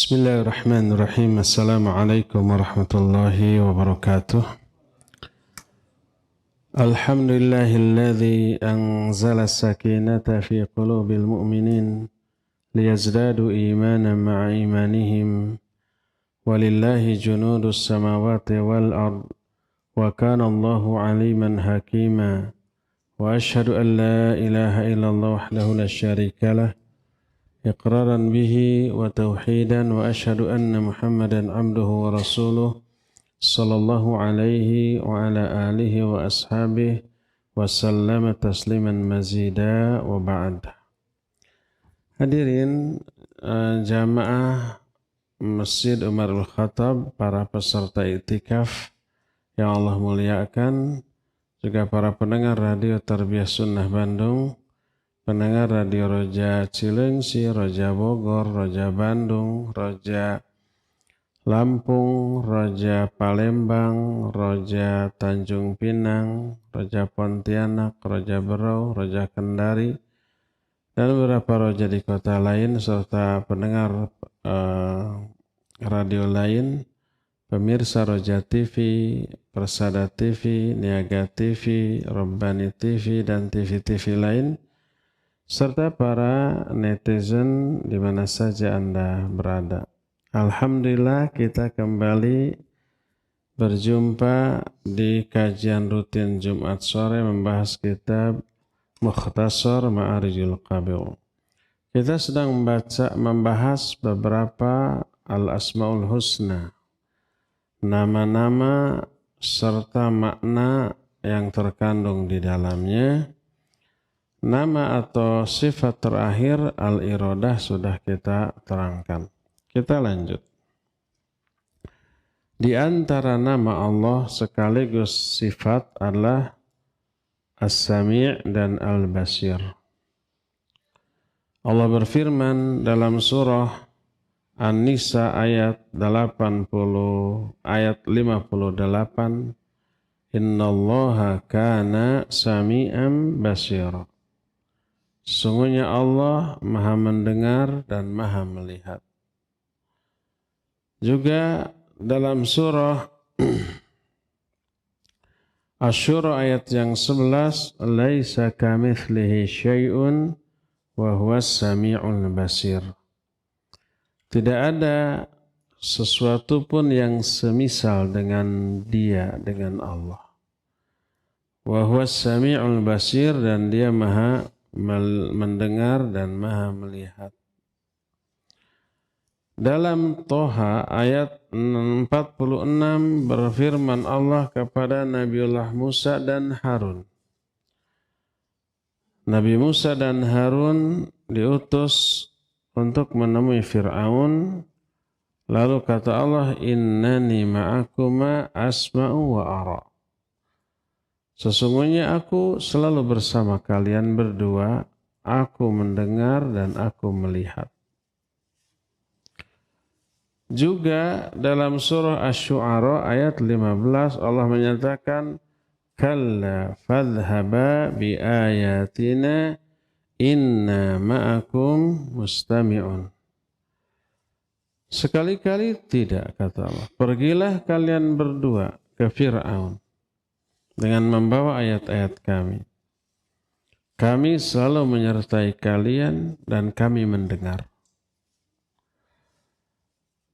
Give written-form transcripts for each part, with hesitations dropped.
Bismillahirrahmanirrahim. Assalamualaikum warahmatullahi wabarakatuh. Alhamdulillahilladzi anzala sakinata fi qulubil mu'minin liyazdadu imanan ma'a imanihim walillahi junudus samawati wal ard wa kana Allahu aliman hakima wa ashhadu an la ilaha illallah wahdahu la syarika lah إقرارا به وتوحيدا وأشهد أن محمدا عبده ورسوله صلى الله عليه وعلى آله وأصحابه وسلم تسليما مزيدا وبعد. Hadirin jamaah Masjid Umar Al-Khattab, para peserta iktikaf yang Allah muliakan, juga para pendengar radio Tarbiyah Sunnah Bandung, pendengar Radio Roja Cilengsi, Roja Bogor, Roja Bandung, Roja Lampung, Roja Palembang, Roja Tanjung Pinang, Roja Pontianak, Roja Berau, Roja Kendari, dan beberapa roja di kota lain, serta pendengar radio lain, pemirsa Roja TV, Persada TV, Niaga TV, Robbani TV, dan TV-TV lain, serta para netizen di mana saja Anda berada. Alhamdulillah kita kembali berjumpa di kajian rutin Jumat sore membahas kitab Mukhtasar Ma'arijul Qabil. Kita sedang membahas beberapa Al-Asma'ul Husna, nama-nama serta makna yang terkandung di dalamnya. Nama atau sifat terakhir al-iradah sudah kita terangkan. Kita lanjut. Di antara nama Allah sekaligus sifat adalah As-Sami' dan Al-Basir. Allah berfirman dalam surah An-Nisa ayat 58, Innallaha kana sami'an basira. Sungguhnya Allah maha mendengar dan maha melihat. Juga dalam surah Asy-Syura ayat yang 11, Laisa kamitslihi syai'un wa huwas sami'ul basir. Tidak ada sesuatu pun yang semisal dengan Dia, dengan Allah. Wa huwas sami'ul basir, dan Dia maha mendengar dan maha melihat. Dalam Toha ayat 46 berfirman Allah kepada Nabiullah Musa dan Harun. Nabi Musa dan Harun diutus untuk menemui Fir'aun. Lalu kata Allah, Innani ma'akuma asma'u wa ara. Sesungguhnya aku selalu bersama kalian berdua, aku mendengar dan aku melihat. Juga dalam surah Asy-Syu'ara ayat 15 Allah menyatakan, Kalla fadhhaba bi ayatina inna ma'akum mustami'un. Sekali-kali tidak, kata Allah. Pergilah kalian berdua ke Fir'aun dengan membawa ayat-ayat kami. Kami selalu menyertai kalian dan kami mendengar.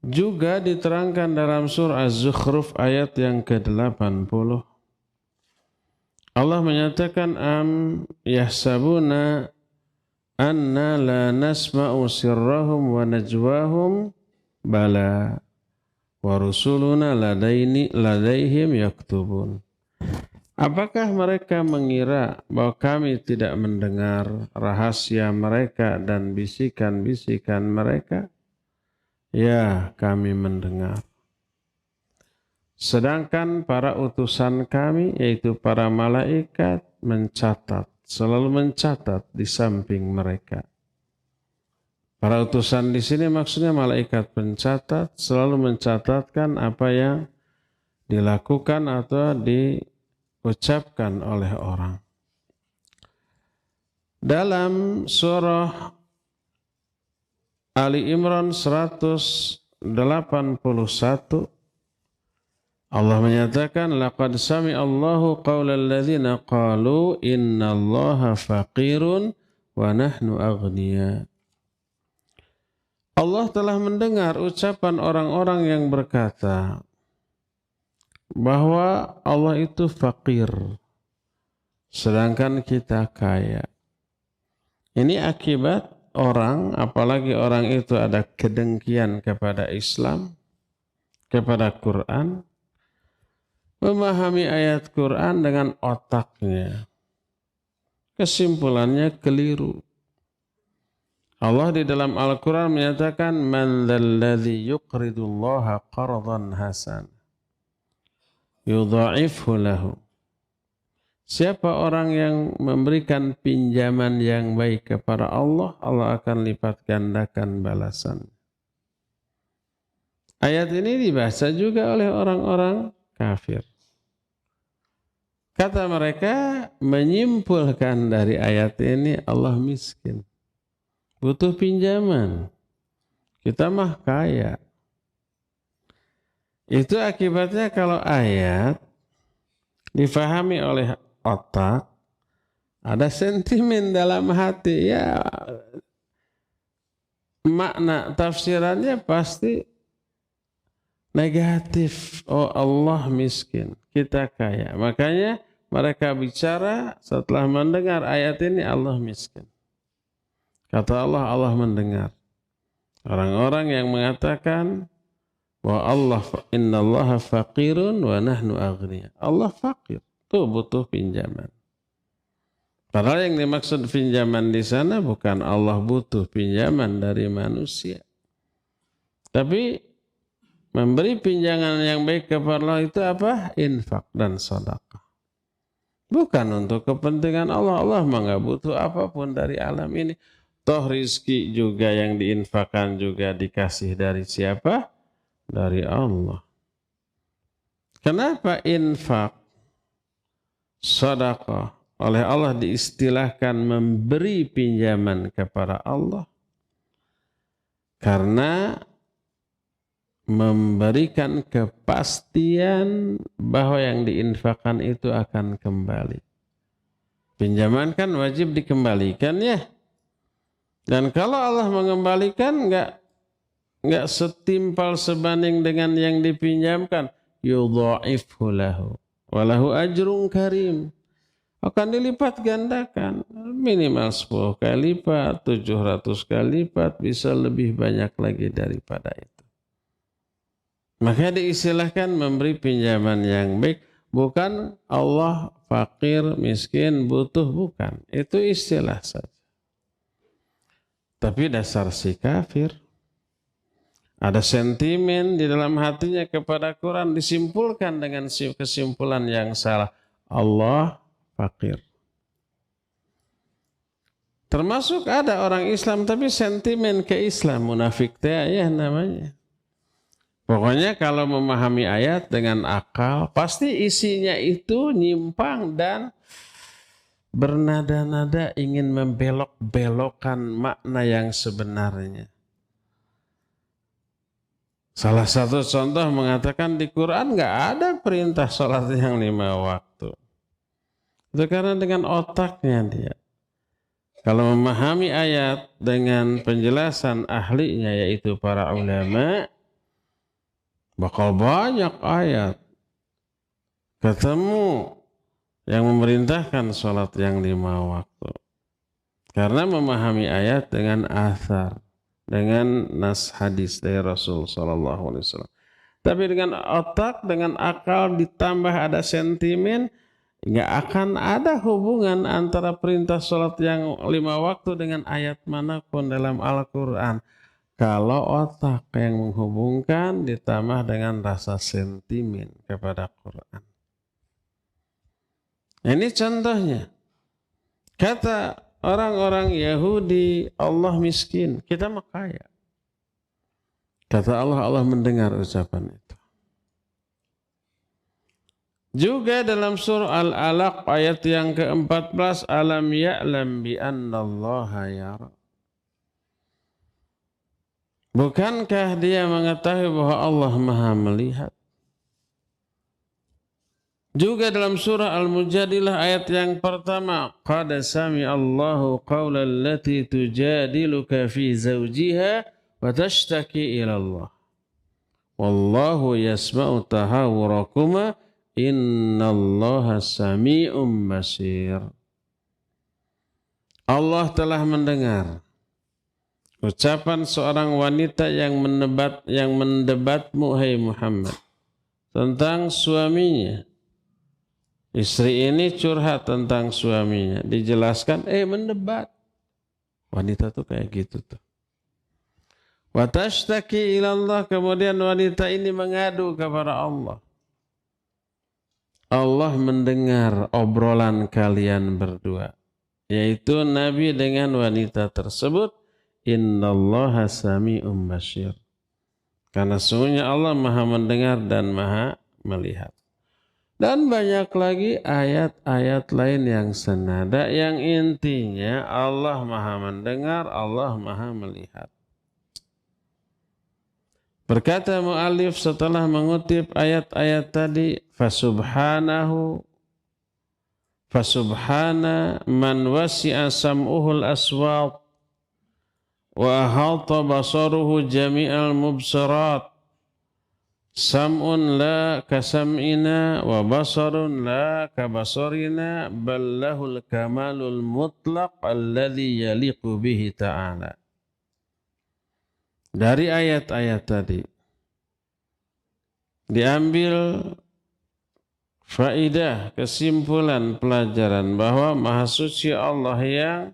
Juga diterangkan dalam surah Az-Zukhruf ayat yang ke-80. Allah menyatakan, Am yahsabuna anna la nasma'u sirrahum wa najwahum bala wa rusuluna ladaihim yaktubun. Apakah mereka mengira bahwa kami tidak mendengar rahasia mereka dan bisikan-bisikan mereka? Ya, kami mendengar. Sedangkan para utusan kami, yaitu para malaikat, mencatat, selalu mencatat di samping mereka. Para utusan di sini maksudnya malaikat pencatat, selalu mencatatkan apa yang dilakukan atau diucapkan oleh orang. Dalam surah Ali Imran 100 Allah menyatakan laqad sami'allahu qaulal ladzina qalu innallaha faqirun wa nahnu aghnia. Allah telah mendengar ucapan orang-orang yang berkata bahwa Allah itu fakir sedangkan kita kaya. Ini akibat orang, apalagi orang itu ada kedengkian kepada Islam, kepada Quran, memahami ayat Quran dengan otaknya. Kesimpulannya keliru. Allah di dalam Al-Quran menyatakan, Man dzalladzi yuqridullaha qardan hasan yudha'ifhu lahu. Siapa orang yang memberikan pinjaman yang baik kepada Allah, Allah akan lipat gandakan balasan. Ayat ini dibaca juga oleh orang-orang kafir. Kata mereka menyimpulkan dari ayat ini Allah miskin, butuh pinjaman. Kita mah kaya. Itu akibatnya kalau ayat difahami oleh otak, ada sentimen dalam hati, ya makna tafsirannya pasti negatif. Oh, Allah miskin, kita kaya. Makanya mereka bicara setelah mendengar ayat ini, Allah miskin. Kata Allah, Allah mendengar. Orang-orang yang mengatakan bahwa Allah innallaha faqirun wa nahnu aghnia. Allah fakir, tuh butuh pinjaman. Padahal yang dimaksud pinjaman di sana bukan Allah butuh pinjaman dari manusia. Tapi memberi pinjaman yang baik kepada Allah itu apa? Infak dan sedekah. Bukan untuk kepentingan Allah. Allah mah nggak butuh apapun dari alam ini. Toh rizki juga yang diinfakkan juga dikasih dari siapa? Dari Allah. Kenapa infak, sedekah oleh Allah diistilahkan memberi pinjaman kepada Allah? Karena memberikan kepastian bahwa yang diinfakkan itu akan kembali. Pinjaman kan wajib dikembalikan ya. Dan kalau Allah mengembalikan enggak setimpal sebanding dengan yang dipinjamkan, yudha'ifhu lahu walahu ajrun karim. Akan dilipat gandakan, minimal 10 kali lipat, 700 kali lipat, bisa lebih banyak lagi daripada itu. Maka diistilahkan memberi pinjaman yang baik, bukan Allah fakir, miskin, butuh, bukan. Itu istilah saja. Tapi dasar si kafir, ada sentimen di dalam hatinya kepada Quran, disimpulkan dengan kesimpulan yang salah. Allah fakir. Termasuk ada orang Islam tapi sentimen ke Islam, munafik ya namanya. Pokoknya kalau memahami ayat dengan akal, pasti isinya itu nyimpang dan bernada-nada ingin membelok-belokkan makna yang sebenarnya. Salah satu contoh mengatakan di Quran nggak ada perintah sholat yang 5 waktu. Itu karena dengan otaknya dia. Kalau memahami ayat dengan penjelasan ahlinya yaitu para ulama, bakal banyak ayat ketemu yang memerintahkan sholat yang 5 waktu. Karena memahami ayat dengan athar, dengan nas hadis dari Rasul SAW. Tapi dengan otak, dengan akal ditambah ada sentimen, nggak akan ada hubungan antara perintah sholat yang 5 waktu dengan ayat manapun dalam Al-Quran. Kalau otak yang menghubungkan ditambah dengan rasa sentimen kepada Quran. Ini contohnya. Kata orang-orang Yahudi, Allah miskin, kita mah kaya. Kata Allah, Allah mendengar ucapan itu. Juga dalam surah Al-Alaq ayat yang ke-14, alam ya'lam bi anna Allah yara. Bukankah dia mengetahui bahwa Allah Maha melihat? Juga dalam surah Al-Mujadilah ayat yang pertama, qad sami'a Allahu qawla allati tujadiluka fi zawjiha wa tashtaki ila Allah. Wallahu yasma'u tahawurakuma innallaha sami'un basir. Allah telah mendengar ucapan seorang wanita yang mendebatmu, hai Muhammad, tentang suaminya. Istri ini curhat tentang suaminya. Dijelaskan, mendebat. Wanita tuh kayak gitu tuh. Wa tashtaki ilallah, kemudian wanita ini mengadu kepada Allah. Allah mendengar obrolan kalian berdua. Yaitu Nabi dengan wanita tersebut. Innallaha sami'un basir. Karena sesungguhnya Allah Maha mendengar dan Maha melihat. Dan banyak lagi ayat-ayat lain yang senada yang intinya Allah Maha mendengar, Allah Maha melihat. Berkata mu'alif setelah mengutip ayat-ayat tadi, Fasubhana man wasi'a sam'uhul aswat wa ahata basaruhu jami'al mubsarat. Sam'un la kasam'ina wa basarun la kabasarina bal lahul kamalul mutlaq alladhi yaliqu bihi ta'ala. Dari ayat-ayat tadi diambil faidah, kesimpulan, pelajaran bahwa Maha Suci Allah yang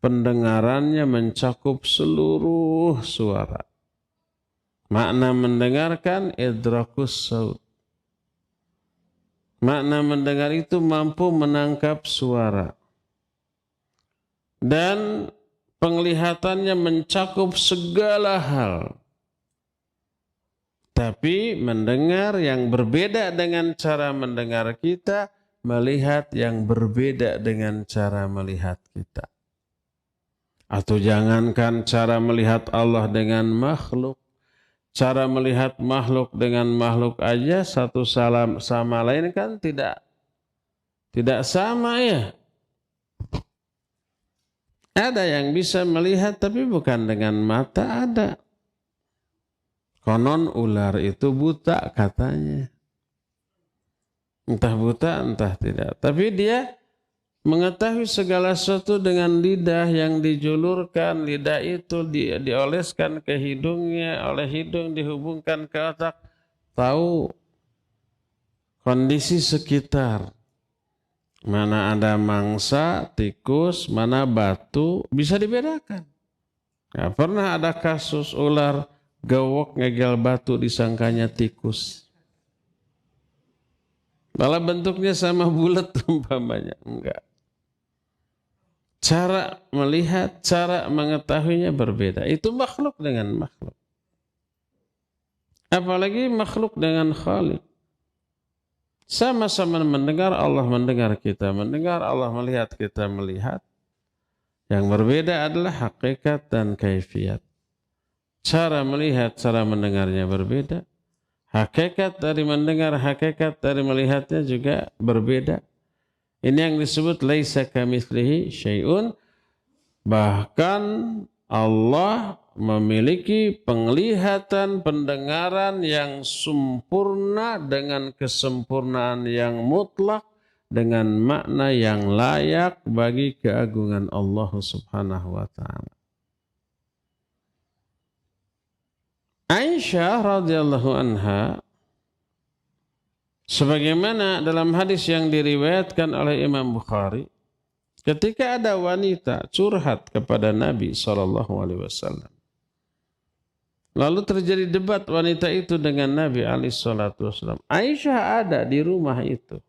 pendengarannya mencakup seluruh suara. Makna mendengarkan idrakus saut. Makna mendengar itu mampu menangkap suara. Dan penglihatannya mencakup segala hal. Tapi mendengar yang berbeda dengan cara mendengar kita, melihat yang berbeda dengan cara melihat kita. Atau jangankan cara melihat Allah dengan makhluk. Cara melihat makhluk dengan makhluk aja satu sama lain kan tidak sama ya. Ada yang bisa melihat tapi bukan dengan mata, ada. Konon ular itu buta katanya. Entah buta entah tidak. Tapi dia mengetahui segala sesuatu dengan lidah yang dijulurkan, lidah itu dioleskan ke hidungnya, oleh hidung dihubungkan ke otak, tahu kondisi sekitar. Mana ada mangsa, tikus, mana batu, bisa dibedakan. Gak pernah ada kasus ular gawok ngegel batu disangkanya tikus. Malah bentuknya sama bulat umpamanya, enggak. Cara melihat, cara mengetahuinya berbeda. Itu makhluk dengan makhluk. Apalagi makhluk dengan Khalik. Sama-sama mendengar, Allah mendengar kita mendengar, Allah melihat kita melihat. Yang berbeda adalah hakikat dan kaifiat. Cara melihat, cara mendengarnya berbeda. Hakikat dari mendengar, hakikat dari melihatnya juga berbeda. Ini yang disebut laisa kamitslihi syai'un. Bahkan Allah memiliki penglihatan, pendengaran yang sempurna dengan kesempurnaan yang mutlak, dengan makna yang layak bagi keagungan Allah Subhanahu wa taala. Aisyah radhiyallahu anha, sebagaimana dalam hadis yang diriwayatkan oleh Imam Bukhari, ketika ada wanita curhat kepada Nabi SAW, lalu terjadi debat wanita itu dengan Nabi SAW. Aisyah ada di rumah itu,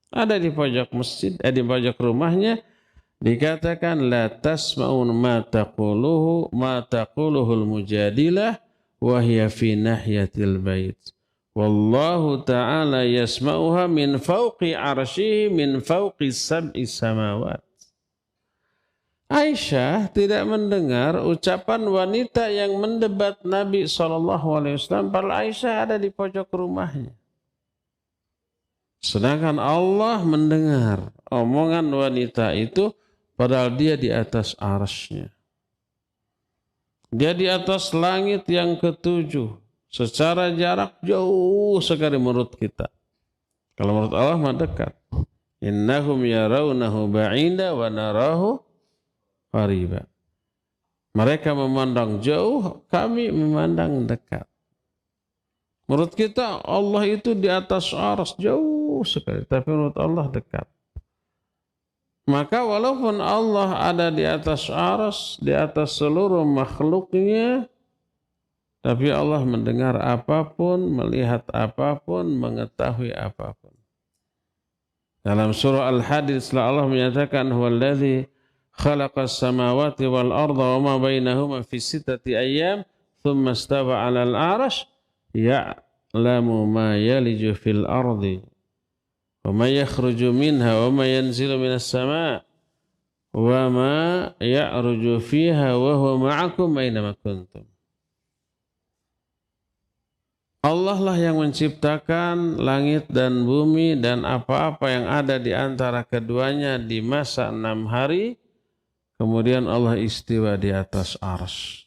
ada di pojok masjid, di pojok rumahnya. Dikatakan la tasma'un ma taquluhul mujadilah wa hiya fi nahyatil bait. Wallahu ta'ala yasma'uha min fawqi arsyihi min fawqi sab'i samawat. Aisyah tidak mendengar ucapan wanita yang mendebat Nabi SAW. Padahal Aisyah ada di pojok rumahnya. Sedangkan Allah mendengar omongan wanita itu padahal dia di atas arsy-Nya. Dia di atas langit yang ketujuh. Secara jarak jauh sekali menurut kita. Kalau menurut Allah mah dekat. Innahum yarawnahu ba'ida wa narahu qariba. Mereka memandang jauh, kami memandang dekat. Menurut kita Allah itu di atas arsy jauh sekali, tapi menurut Allah dekat. Maka walaupun Allah ada di atas arsy, di atas seluruh makhluknya, tapi Allah mendengar apapun, melihat apapun, mengetahui apapun. Dalam surah Al-Hadid Allah menyatakan huwallazi khalaqas samawati wal arda wa ma bainahuma fi sittati ayyam thumma istawa 'alal 'arsy ya'lamu ma yaliju fil ardi wa ma yakhruju minha wa ma yanzilu minas sama' wa ma ya'ruju fiha wa huwa ma'akum aina ma kuntum. Allah lah yang menciptakan langit dan bumi dan apa-apa yang ada di antara keduanya di masa 6 hari. Kemudian Allah istiwa di atas arsy.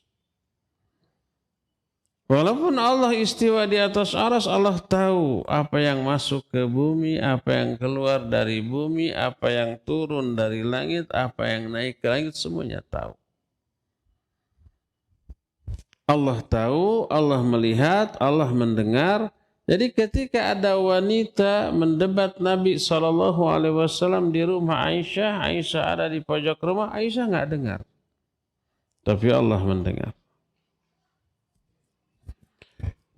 Walaupun Allah istiwa di atas arsy, Allah tahu apa yang masuk ke bumi, apa yang keluar dari bumi, apa yang turun dari langit, apa yang naik ke langit, semuanya tahu. Allah tahu, Allah melihat, Allah mendengar. Jadi ketika ada wanita mendebat Nabi SAW di rumah Aisyah, Aisyah ada di pojok rumah, Aisyah nggak dengar. Tapi Allah mendengar.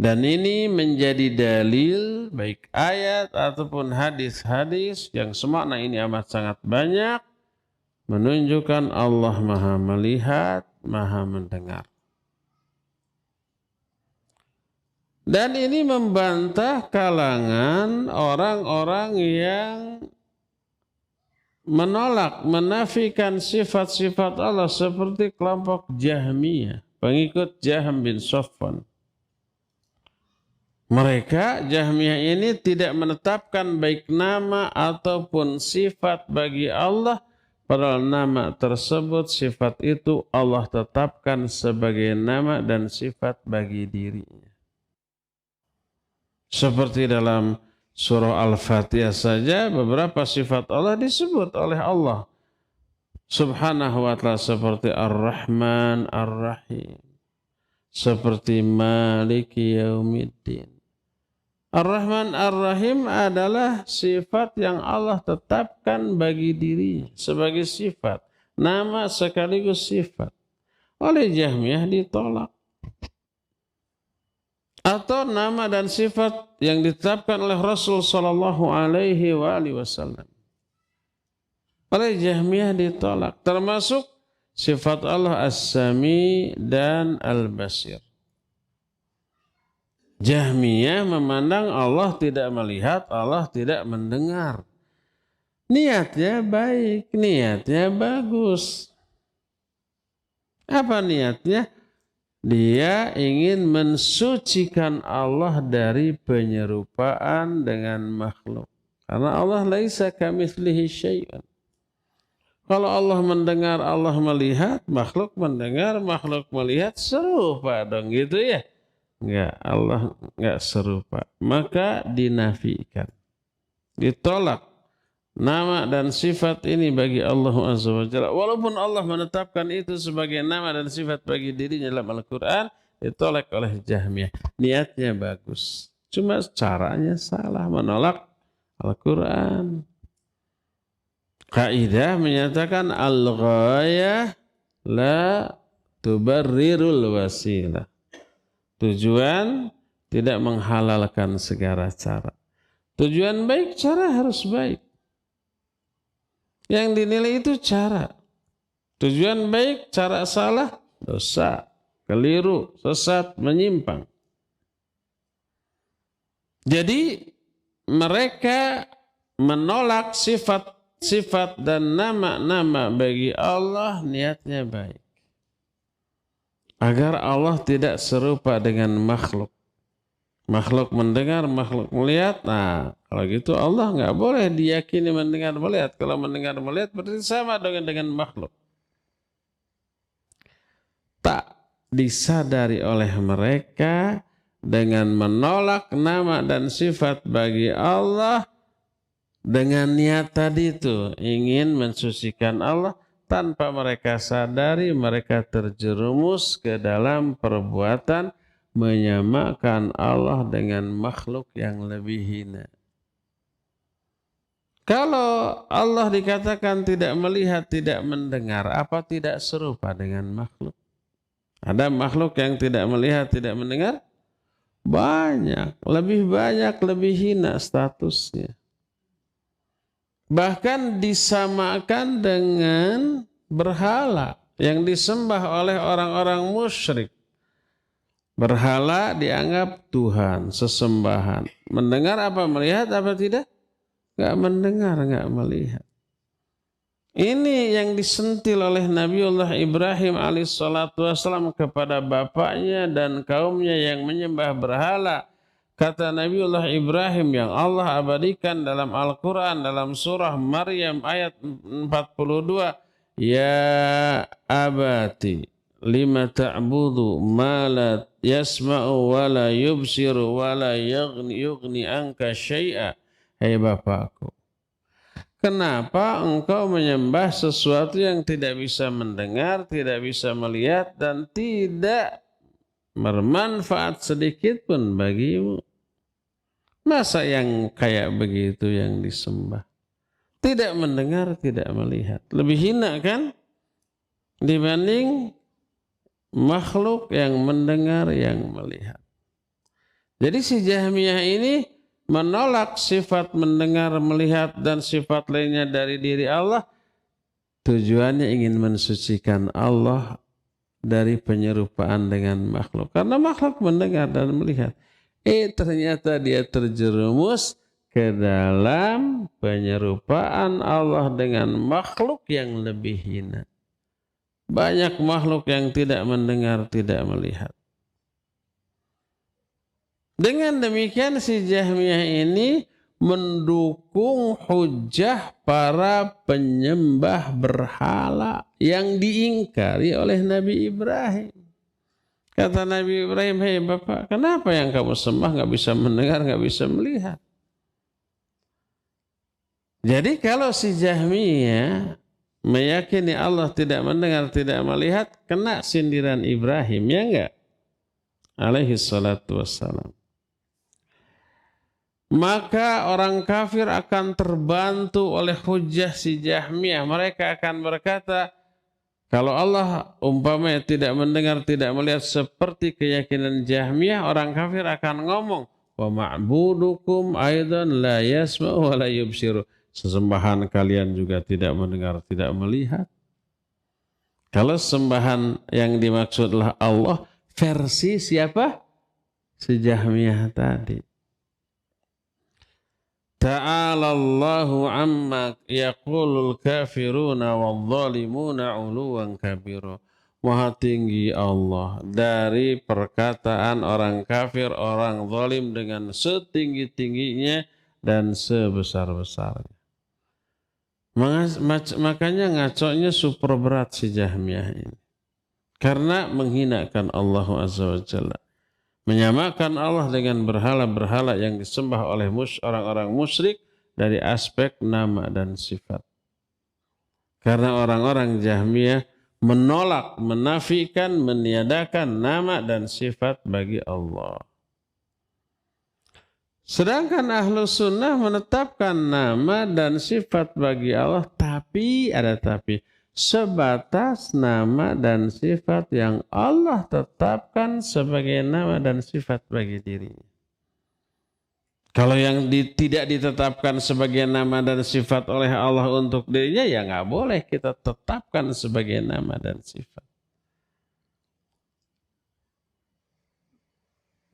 Dan ini menjadi dalil baik ayat ataupun hadis-hadis yang semakna ini amat sangat banyak menunjukkan Allah Maha melihat, Maha mendengar. Dan ini membantah kalangan orang-orang yang menolak, menafikan sifat-sifat Allah seperti kelompok Jahmiyah, pengikut Jahm bin Safwan. Mereka Jahmiyah ini tidak menetapkan baik nama ataupun sifat bagi Allah, padahal nama tersebut, sifat itu Allah tetapkan sebagai nama dan sifat bagi dirinya. Seperti dalam surah Al-Fatihah saja beberapa sifat Allah disebut oleh Allah Subhanahu wa ta'ala seperti Ar-Rahman, Ar-Rahim, seperti Maliki Yaumiddin. Ar-Rahman Ar-Rahim adalah sifat yang Allah tetapkan bagi dirinya sebagai sifat, nama sekaligus sifat. Oleh Jahmiyah ditolak. Atau nama dan sifat yang ditetapkan oleh Rasul sallallahu alaihi wasallam. Oleh Jahmiyah ditolak, termasuk sifat Allah As-Sami dan Al-Basir. Jahmiyah memandang Allah tidak melihat, Allah tidak mendengar. Niatnya baik, niatnya bagus. Apa niatnya? Dia ingin mensucikan Allah dari penyerupaan dengan makhluk. Karena Allah laisa kamitslihi syai'un. Kalau Allah mendengar, Allah melihat, makhluk mendengar, makhluk melihat, serupa dong gitu ya. Enggak, Allah enggak serupa. Maka dinafikan. Ditolak nama dan sifat ini bagi Allah Azza wa Jalla. Walaupun Allah menetapkan itu sebagai nama dan sifat bagi dirinya dalam Al-Quran, ditolak oleh Jahmiyah. Niatnya bagus. Cuma caranya salah, menolak Al-Quran. Kaidah menyatakan al-ghayah la tubarrirul wasilah. Tujuan tidak menghalalkan segala cara. Tujuan baik, cara harus baik. Yang dinilai itu cara. Tujuan baik, cara salah, dosa, keliru, sesat, menyimpang. Jadi mereka menolak sifat sifat dan nama-nama bagi Allah niatnya baik. Agar Allah tidak serupa dengan makhluk. Makhluk mendengar, makhluk melihat. Nah, kalau gitu Allah nggak boleh diyakini mendengar melihat. Kalau mendengar melihat berarti sama dengan makhluk. Tak disadari oleh mereka dengan menolak nama dan sifat bagi Allah dengan niat tadi itu ingin mensucikan Allah, tanpa mereka sadari mereka terjerumus ke dalam perbuatan menyamakan Allah dengan makhluk yang lebih hina. Kalau Allah dikatakan tidak melihat, tidak mendengar, apa tidak serupa dengan makhluk? Ada makhluk yang tidak melihat, tidak mendengar? Banyak, lebih hina statusnya. Bahkan disamakan dengan berhala yang disembah oleh orang-orang musyrik. Berhala dianggap Tuhan, sesembahan. Mendengar apa, melihat apa tidak? Enggak mendengar, enggak melihat. Ini yang disentil oleh Nabiullah Ibrahim alaihissalatu wassalam kepada bapaknya dan kaumnya yang menyembah berhala. Kata Nabiullah Ibrahim yang Allah abadikan dalam Al-Quran, dalam surah Maryam ayat 42. Ya abati lima ta'budu ma la yasma'u wa la yubsiru wa la yughni anka syai'a. Hai bapakku, kenapa engkau menyembah sesuatu yang tidak bisa mendengar, tidak bisa melihat, dan tidak bermanfaat sedikit pun bagimu? Masa yang kayak begitu yang disembah? Tidak mendengar, tidak melihat. Lebih hina kan? Dibanding makhluk yang mendengar, yang melihat. Jadi si Jahmiyah ini menolak sifat mendengar, melihat, dan sifat lainnya dari diri Allah. Tujuannya ingin mensucikan Allah dari penyerupaan dengan makhluk. Karena makhluk mendengar dan melihat. Ternyata dia terjerumus ke dalam penyerupaan Allah dengan makhluk yang lebih hina. Banyak makhluk yang tidak mendengar, tidak melihat. Dengan demikian si Jahmiyah ini mendukung hujah para penyembah berhala yang diingkari oleh Nabi Ibrahim. Kata Nabi Ibrahim, hei bapak, kenapa yang kamu sembah nggak bisa mendengar, nggak bisa melihat? Jadi kalau si Jahmiyah meyakini Allah tidak mendengar, tidak melihat, kena sindiran Ibrahim, ya enggak? Alaihi salatu wassalam. Maka orang kafir akan terbantu oleh hujah si Jahmiyah. Mereka akan berkata, kalau Allah umpamanya tidak mendengar, tidak melihat seperti keyakinan Jahmiyah, orang kafir akan ngomong, wa ma'budukum aidan la yasma'u wa la yubsiru. Sesembahan kalian juga tidak mendengar, tidak melihat. Kalau sembahan yang dimaksudlah Allah, versi siapa? Si Jahmiyah tadi. Ta'ala Allahu amma yaqulul kafiruna wadh-dhalimuna 'uluwan kabira. Maha tinggi Allah dari perkataan orang kafir, orang zalim dengan setinggi-tingginya dan sebesar-besarnya. Makanya ngaconya super berat si Jahmiyah ini. Karena menghinakan Allah Azza wa Jalla. Menyamakan Allah dengan berhala-berhala yang disembah oleh orang-orang musyrik dari aspek nama dan sifat. Karena orang-orang Jahmiyah menolak, menafikan, meniadakan nama dan sifat bagi Allah. Sedangkan ahlu sunnah menetapkan nama dan sifat bagi Allah, tapi ada tapi. Sebatas nama dan sifat yang Allah tetapkan sebagai nama dan sifat bagi dirinya. Kalau yang tidak ditetapkan sebagai nama dan sifat oleh Allah untuk dirinya, ya nggak boleh kita tetapkan sebagai nama dan sifat.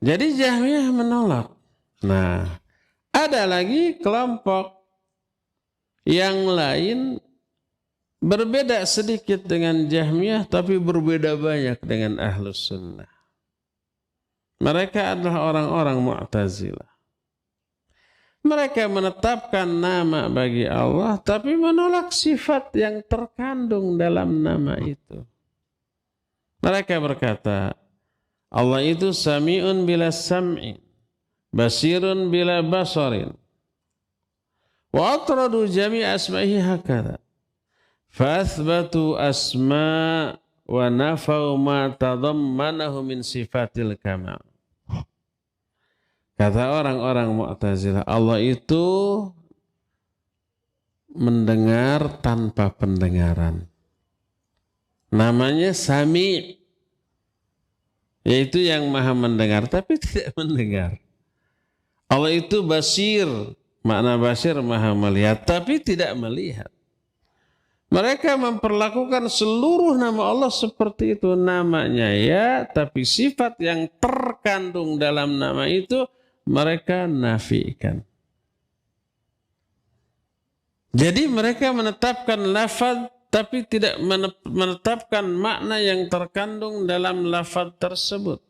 Jadi Jahmiyah menolak. Nah, ada lagi kelompok Yang lain berbeda sedikit dengan Jahmiyah, tapi berbeda banyak dengan Ahlus Sunnah. Mereka adalah orang-orang Mu'tazilah. Mereka menetapkan nama bagi Allah, tapi menolak sifat yang terkandung dalam nama itu. Mereka berkata, Allah itu sami'un bila sam'in, basirun bila basarin. Wa atradu jami' asma'ihi hakadha. Fa'athbatu asma' wa nafau ma tadammanahu min sifatil kamal. Kata orang-orang Mu'tazilah, Allah itu mendengar tanpa pendengaran. Namanya Sami', yaitu yang maha mendengar tapi tidak mendengar. Allah itu Basir, makna Basir maha melihat tapi tidak melihat. Mereka memperlakukan seluruh nama Allah seperti itu. Namanya ya, tapi sifat yang terkandung dalam nama itu mereka nafikan. Jadi mereka menetapkan lafaz tapi tidak menetapkan makna yang terkandung dalam lafaz tersebut.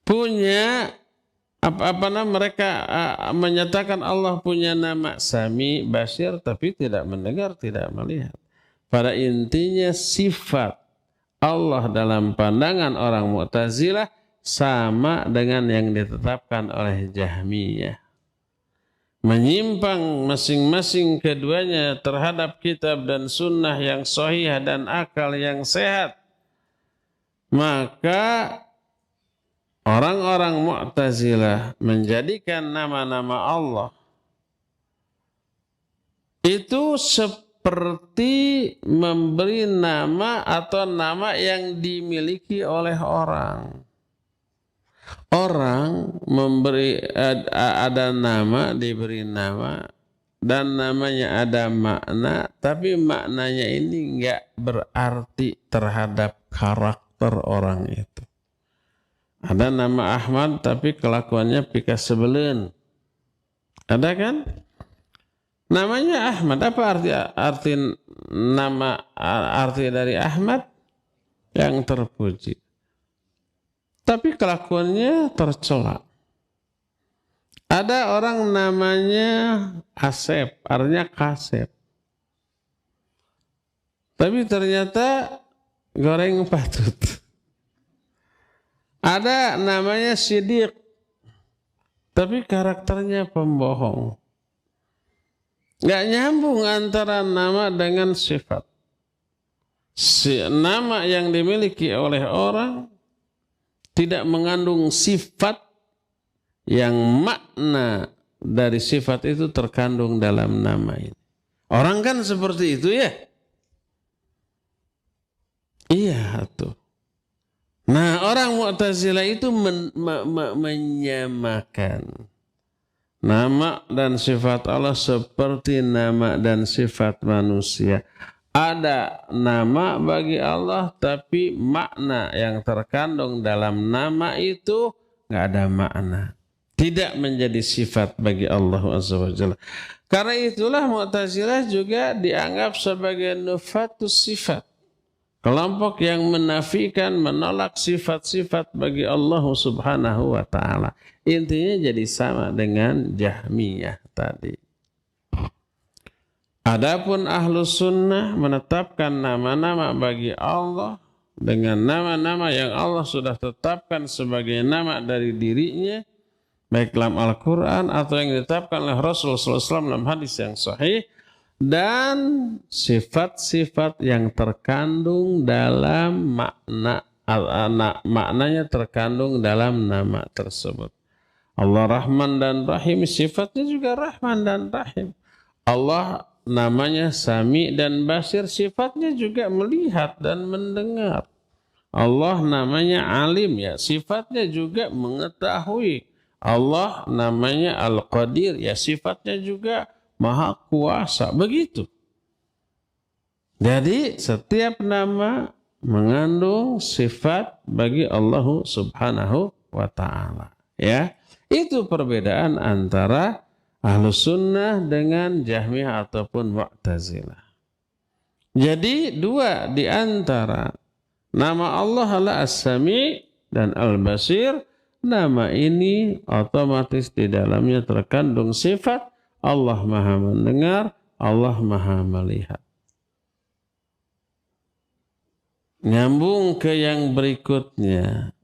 Punya mereka menyatakan Allah punya nama Sami, Basir, tapi tidak mendengar, tidak melihat. Pada intinya sifat Allah dalam pandangan orang Mu'tazilah sama dengan yang ditetapkan oleh Jahmiyah. Menyimpang masing-masing keduanya terhadap kitab dan sunnah yang sahih dan akal yang sehat. Maka orang-orang Mu'tazilah menjadikan nama-nama Allah itu seperti memberi nama atau nama yang dimiliki oleh orang. Orang memberi ada nama, diberi nama, dan namanya ada makna, tapi maknanya ini enggak berarti terhadap karakter orang itu. Ada nama Ahmad tapi kelakuannya pika sebelen. Ada kan? Namanya Ahmad. Apa arti dari Ahmad? Yang terpuji. Tapi kelakuannya tercela. Ada orang namanya Asep, artinya Kasep. Tapi ternyata goreng patut. Ada namanya Sidik, tapi karakternya pembohong. Gak nyambung antara nama dengan sifat. Nama yang dimiliki oleh orang tidak mengandung sifat yang makna dari sifat itu terkandung dalam nama ini. Orang kan seperti itu ya? Iya tuh. Nah, orang Mu'tazilah itu menyamakan nama dan sifat Allah seperti nama dan sifat manusia. Ada nama bagi Allah tapi makna yang terkandung dalam nama itu nggak ada makna. Tidak menjadi sifat bagi Allah Azza wa Jalla. Karena itulah Mu'tazilah juga dianggap sebagai nufatus sifat. Kelompok yang menafikan, menolak sifat-sifat bagi Allah Subhanahu wa Ta'ala. Intinya jadi sama dengan Jahmiyah tadi. Adapun Ahlus Sunnah menetapkan nama-nama bagi Allah dengan nama-nama yang Allah sudah tetapkan sebagai nama dari dirinya, baik dalam Al-Quran atau yang ditetapkan oleh Rasulullah SAW dalam hadis yang sahih, dan sifat-sifat yang terkandung dalam maknanya terkandung dalam nama tersebut. Allah Rahman dan Rahim, sifatnya juga Rahman dan Rahim. Allah namanya Sami dan Basir, sifatnya juga melihat dan mendengar. Allah namanya Alim, ya sifatnya juga mengetahui. Allah namanya Al-Qadir, ya sifatnya juga Maha Kuasa. Begitu. Jadi setiap nama mengandung sifat bagi Allah Subhanahu wa Ta'ala. Ya, itu perbedaan antara Ahlus Sunnah dengan Jahmiyah ataupun Mu'tazilah. Jadi dua di antara nama Allah adalah As-Sami dan Al-Basir. Nama ini otomatis di dalamnya terkandung sifat Allah Maha mendengar, Allah Maha melihat. Nyambung ke yang berikutnya.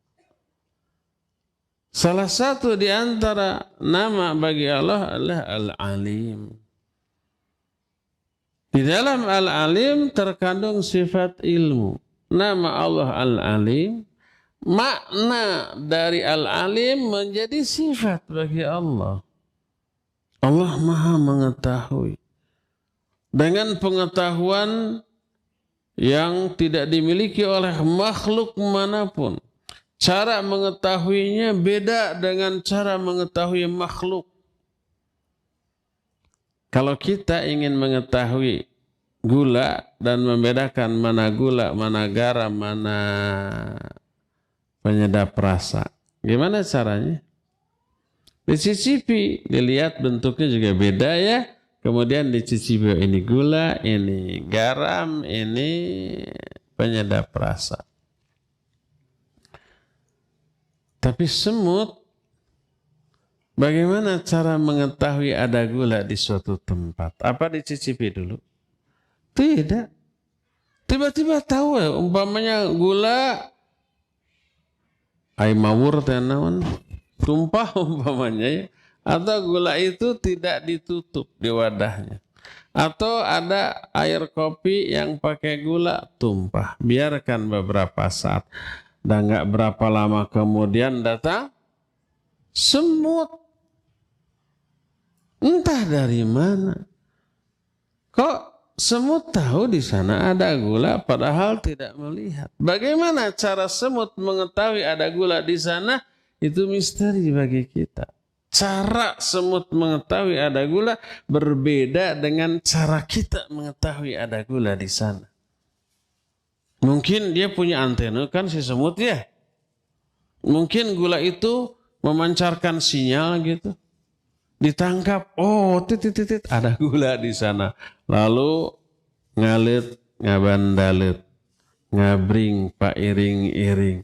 Salah satu di antara nama bagi Allah adalah Al-Alim. Di dalam Al-Alim terkandung sifat ilmu. Nama Allah Al-Alim, makna dari Al-Alim menjadi sifat bagi Allah. Allah Maha mengetahui. Dengan pengetahuan yang tidak dimiliki oleh makhluk manapun. Cara mengetahuinya beda dengan cara mengetahui makhluk. Kalau kita ingin mengetahui gula dan membedakan mana gula, mana garam, mana penyedap rasa, gimana caranya? Dicicipi, dilihat bentuknya juga beda ya. Kemudian dicicipi, ini gula, ini garam, ini penyedap rasa. Tapi semut, bagaimana cara mengetahui ada gula di suatu tempat? Apa dicicipi dulu? Tidak. Tiba-tiba tahu ya, umpamanya gula ai mawur tenawan tumpah umpamanya ya. Atau gula itu tidak ditutup di wadahnya. Atau ada air kopi yang pakai gula tumpah. Biarkan beberapa saat. Dan gak berapa lama kemudian datang semut. Entah dari mana. Kok semut tahu di sana ada gula padahal tidak melihat. Bagaimana cara semut mengetahui ada gula di sana? Itu misteri bagi kita. Cara semut mengetahui ada gula berbeda dengan cara kita mengetahui ada gula di sana. Mungkin dia punya antena kan si semut ya. Mungkin gula itu memancarkan sinyal gitu. Ditangkap, oh titit ada gula di sana. Lalu ngalit, ngabandalit, ngabring, pairing-iring.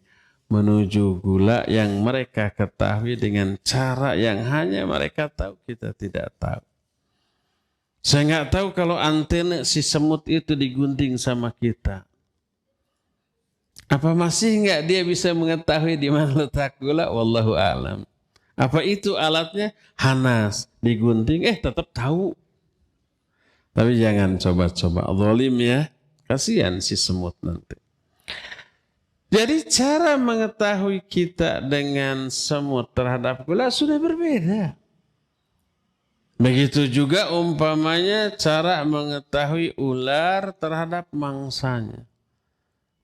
Menuju gula yang mereka ketahui dengan cara yang hanya mereka tahu, kita tidak tahu. Saya nggak tahu kalau antena si semut itu digunting sama kita. Apa masih nggak dia bisa mengetahui di mana letak gula? Wallahu a'lam. Apa itu alatnya? Hanas, digunting, tetap tahu. Tapi jangan coba-coba. Zalim ya, kasihan si semut nanti. Jadi cara mengetahui kita dengan semut terhadap gula sudah berbeda. Begitu juga umpamanya cara mengetahui ular terhadap mangsanya.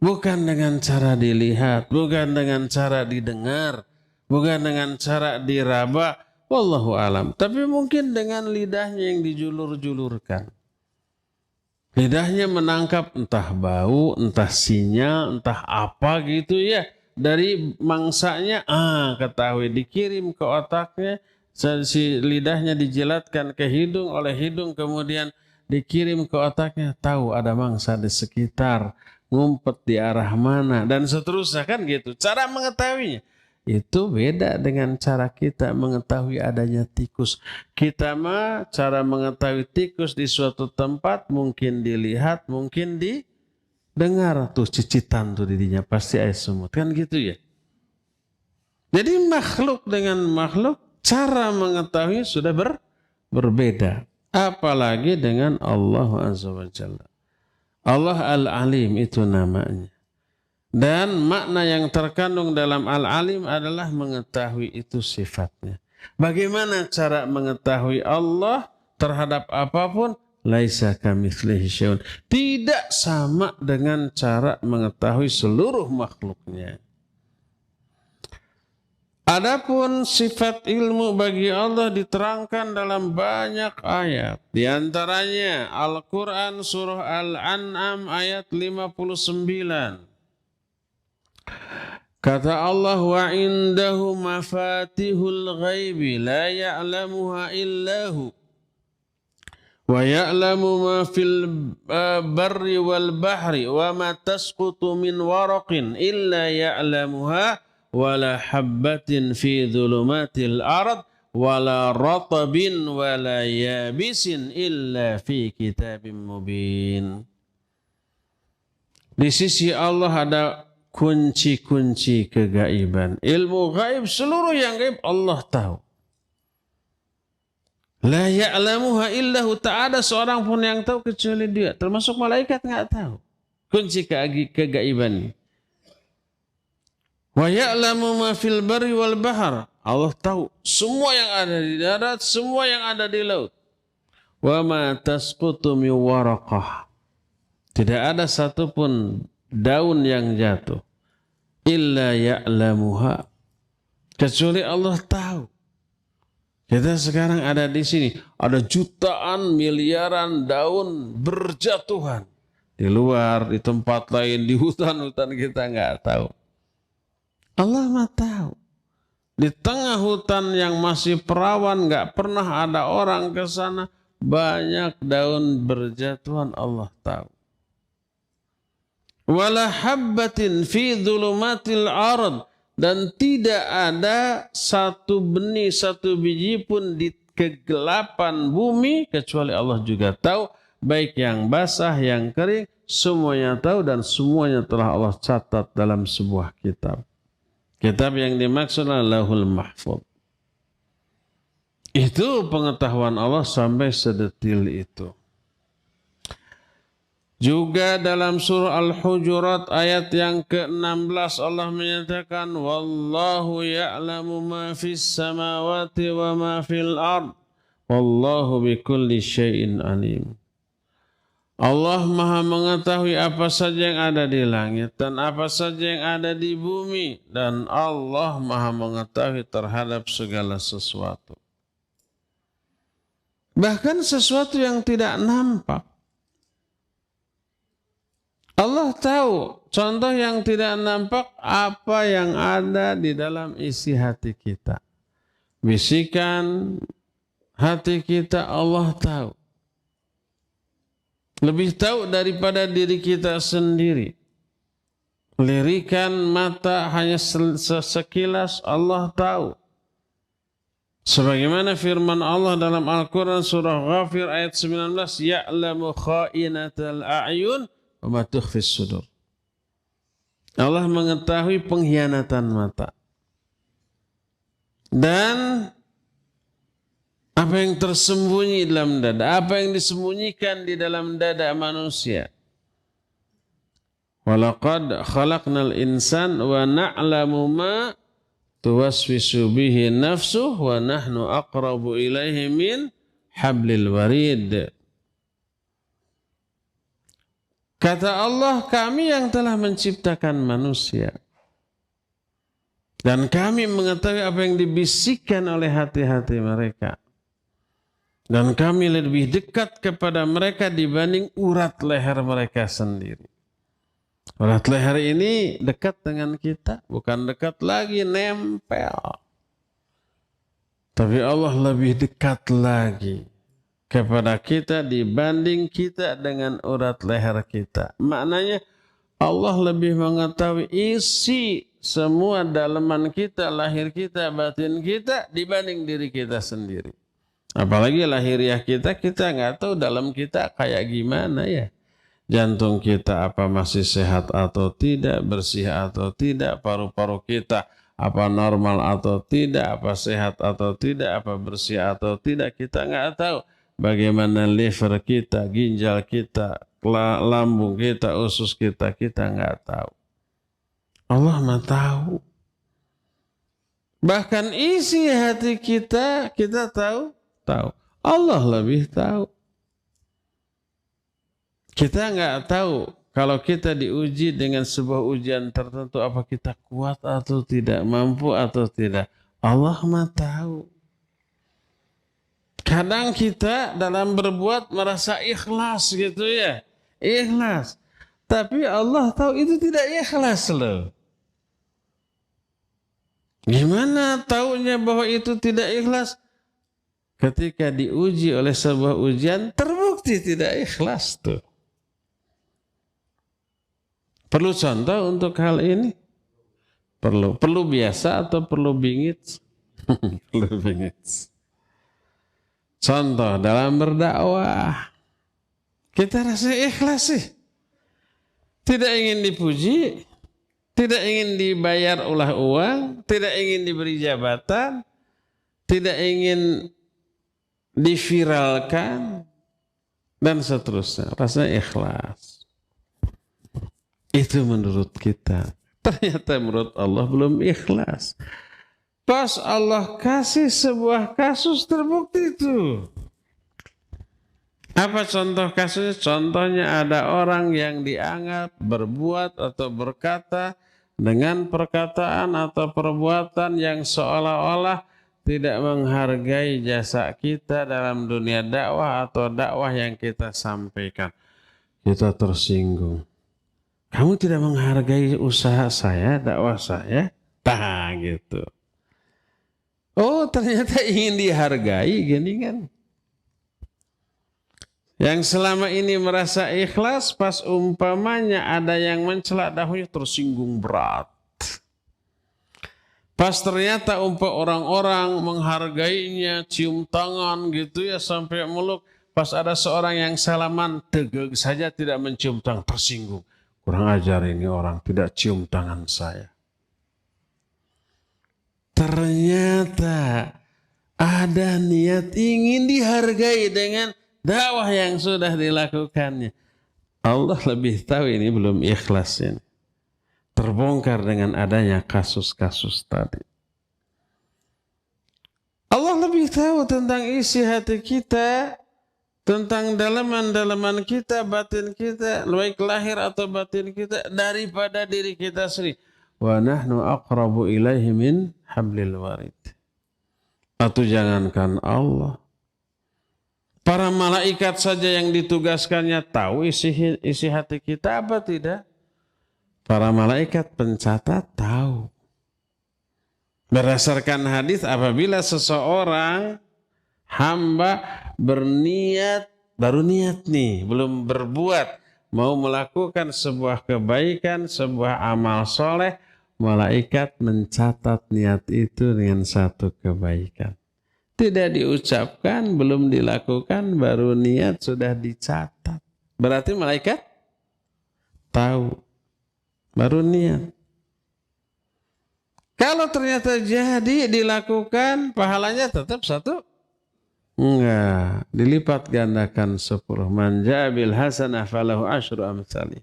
Bukan dengan cara dilihat, bukan dengan cara didengar, bukan dengan cara diraba, wallahu alam. Tapi mungkin dengan lidahnya yang dijulur-julurkan. Lidahnya menangkap entah bau, entah sinyal, entah apa gitu ya. Dari mangsanya, ketahui dikirim ke otaknya. Si lidahnya dijilatkan ke hidung, oleh hidung kemudian dikirim ke otaknya. Tahu ada mangsa di sekitar, ngumpet di arah mana, dan seterusnya kan gitu. Cara mengetahuinya. Itu beda dengan cara kita mengetahui adanya tikus. Kita mah cara mengetahui tikus di suatu tempat mungkin dilihat, mungkin didengar. Tuh cicitan tuh didinya pasti ada semut. Kan gitu ya. Jadi makhluk dengan makhluk cara mengetahui sudah berbeda. Apalagi dengan Allah Azza wa Jalla. Allah Al-Alim itu namanya. Dan makna yang terkandung dalam Al-Alim adalah mengetahui itu sifatnya. Bagaimana cara mengetahui Allah terhadap apapun? Laisa kamitslihi syai'un. Tidak sama dengan cara mengetahui seluruh makhluknya. Adapun sifat ilmu bagi Allah diterangkan dalam banyak ayat. Di antaranya Al-Quran surah Al-An'am ayat 59. Kata Allah, wa indahu mafatihul ghaibi la ya'lamuha illahu wa ya'lamu ma fil barri wal bahri wa ma tasqutu min waraqin illa ya'lamuha wa la habbatin fi dhulumatil ard wa la ratabin wa la yabisin illa fi kitabim mubin. Di sisi Allah ada kunci-kunci kegaiban. Ilmu gaib, seluruh yang gaib Allah tahu. La ya'lamuha illahu, tak ada seorang pun yang tahu kecuali Dia. Termasuk malaikat enggak tahu kunci kegaiban. Wa ya'lamu ma fil barri wal bahr. Allah tahu semua yang ada di darat, semua yang ada di laut. Wa ma tasqutu min waraqah. Tidak ada satupun daun yang jatuh illa ya'lamuha, kecuali Allah tahu. Kita sekarang ada di sini, ada jutaan miliaran daun berjatuhan di luar, di tempat lain, di hutan-hutan kita nggak tahu. Allah mah tahu. Di tengah hutan yang masih perawan, nggak pernah ada orang ke sana, banyak daun berjatuhan, Allah tahu. Wala habbatin fi dhulumatil ard, dan tidak ada satu benih, satu biji pun di kegelapan bumi kecuali Allah juga tahu, baik yang basah yang kering, semuanya tahu dan semuanya telah Allah catat dalam sebuah kitab. Kitab yang dimaksud adalah Lauhul Mahfuz. Itu pengetahuan Allah sampai sedetil itu. Juga dalam surah Al-Hujurat ayat yang ke-16 Allah menyatakan, wallahu ya'lamu ma fis samawati wa ma fil ard wallahu bikulli syai'in alim. Allah Maha mengetahui apa saja yang ada di langit dan apa saja yang ada di bumi, dan Allah Maha mengetahui terhadap segala sesuatu. Bahkan sesuatu yang tidak nampak Allah tahu. Contoh yang tidak nampak, apa yang ada di dalam isi hati kita. Bisikan hati kita Allah tahu. Lebih tahu daripada diri kita sendiri. Lirikan mata hanya sekilas Allah tahu. Sebagaimana firman Allah dalam Al-Quran surah Ghafir ayat 19, ya'lamu kha'inatal a'yun wa ma tukhfis sudur. Allah mengetahui pengkhianatan mata dan apa yang tersembunyi dalam dada, apa yang disembunyikan di dalam dada manusia. Walaqad khalaqnal insan wa na'lamu ma tuwaswisu bihi nafsuh wa nahnu aqrabu ilaihi min hablil warid. Kata Allah, kami yang telah menciptakan manusia. Dan kami mengetahui apa yang dibisikkan oleh hati-hati mereka. Dan kami lebih dekat kepada mereka dibanding urat leher mereka sendiri. Urat leher ini dekat dengan kita, bukan dekat lagi, nempel. Tapi Allah lebih dekat lagi kepada kita dibanding kita dengan urat leher kita. Maknanya Allah lebih mengetahui isi semua dalaman kita, lahir kita, batin kita dibanding diri kita sendiri. Apalagi lahiriah kita nggak tahu dalam kita kayak gimana ya. Jantung kita apa masih sehat atau tidak, bersih atau tidak, paru-paru kita apa normal atau tidak, apa sehat atau tidak, apa bersih atau tidak, kita nggak tahu. Bagaimana liver kita, ginjal kita, lambung kita, usus kita nggak tahu. Allah mah tahu. Bahkan isi hati kita tahu. Allah lebih tahu. Kita nggak tahu kalau kita diuji dengan sebuah ujian tertentu, apa kita kuat atau tidak, mampu atau tidak. Allah mah tahu. Kadang kita dalam berbuat merasa ikhlas gitu ya. Ikhlas. Tapi Allah tahu itu tidak ikhlas loh. Gimana taunya bahwa itu tidak ikhlas? Ketika diuji oleh sebuah ujian, terbukti tidak ikhlas tuh. Perlu contoh untuk hal ini? Perlu. Perlu biasa atau perlu bingit? Perlu bingit. Contoh dalam berdakwah. Kita rasa ikhlas sih. Tidak ingin dipuji, tidak ingin dibayar ulah uang, tidak ingin diberi jabatan, tidak ingin diviralkan, dan seterusnya. Rasanya ikhlas. Itu menurut kita. Ternyata menurut Allah belum ikhlas. Pas Allah kasih sebuah kasus terbukti itu. Apa contoh kasusnya? Contohnya ada orang yang dianggap berbuat atau berkata dengan perkataan atau perbuatan yang seolah-olah tidak menghargai jasa kita dalam dunia dakwah atau dakwah yang kita sampaikan. Kita tersinggung. Kamu tidak menghargai usaha saya, dakwah saya? Tah gitu. Oh ternyata ingin dihargai gini kan. Yang selama ini merasa ikhlas pas umpamanya ada yang mencela dakwahnya tersinggung berat. Pas ternyata orang-orang menghargainya, cium tangan gitu ya sampai meluk. Pas ada seorang yang salaman tegak saja tidak mencium tangan, tersinggung. Kurang ajar ini orang tidak cium tangan saya. Ternyata ada niat ingin dihargai dengan dakwah yang sudah dilakukannya. Allah lebih tahu ini belum ikhlas ini. Terbongkar dengan adanya kasus-kasus tadi. Allah lebih tahu tentang isi hati kita, tentang dalaman-dalaman kita, batin kita, baik lahir atau batin kita, daripada diri kita sendiri. Wa nahnu aqrabu ilaihi min hablil warid. Atau jangankan Allah. Para malaikat saja yang ditugaskannya tahu isi hati kita apa tidak? Para malaikat pencatat tahu. Berdasarkan hadis apabila seseorang hamba berniat, baru niat nih, belum berbuat, mau melakukan sebuah kebaikan, sebuah amal soleh, malaikat mencatat niat itu dengan satu kebaikan. Tidak diucapkan, belum dilakukan, baru niat sudah dicatat. Berarti malaikat tahu, baru niat. Kalau ternyata jadi dilakukan, pahalanya tetap satu? Enggak, dilipat gandakan 10. Man ja'a bil hasanah falahu asyru amsalih.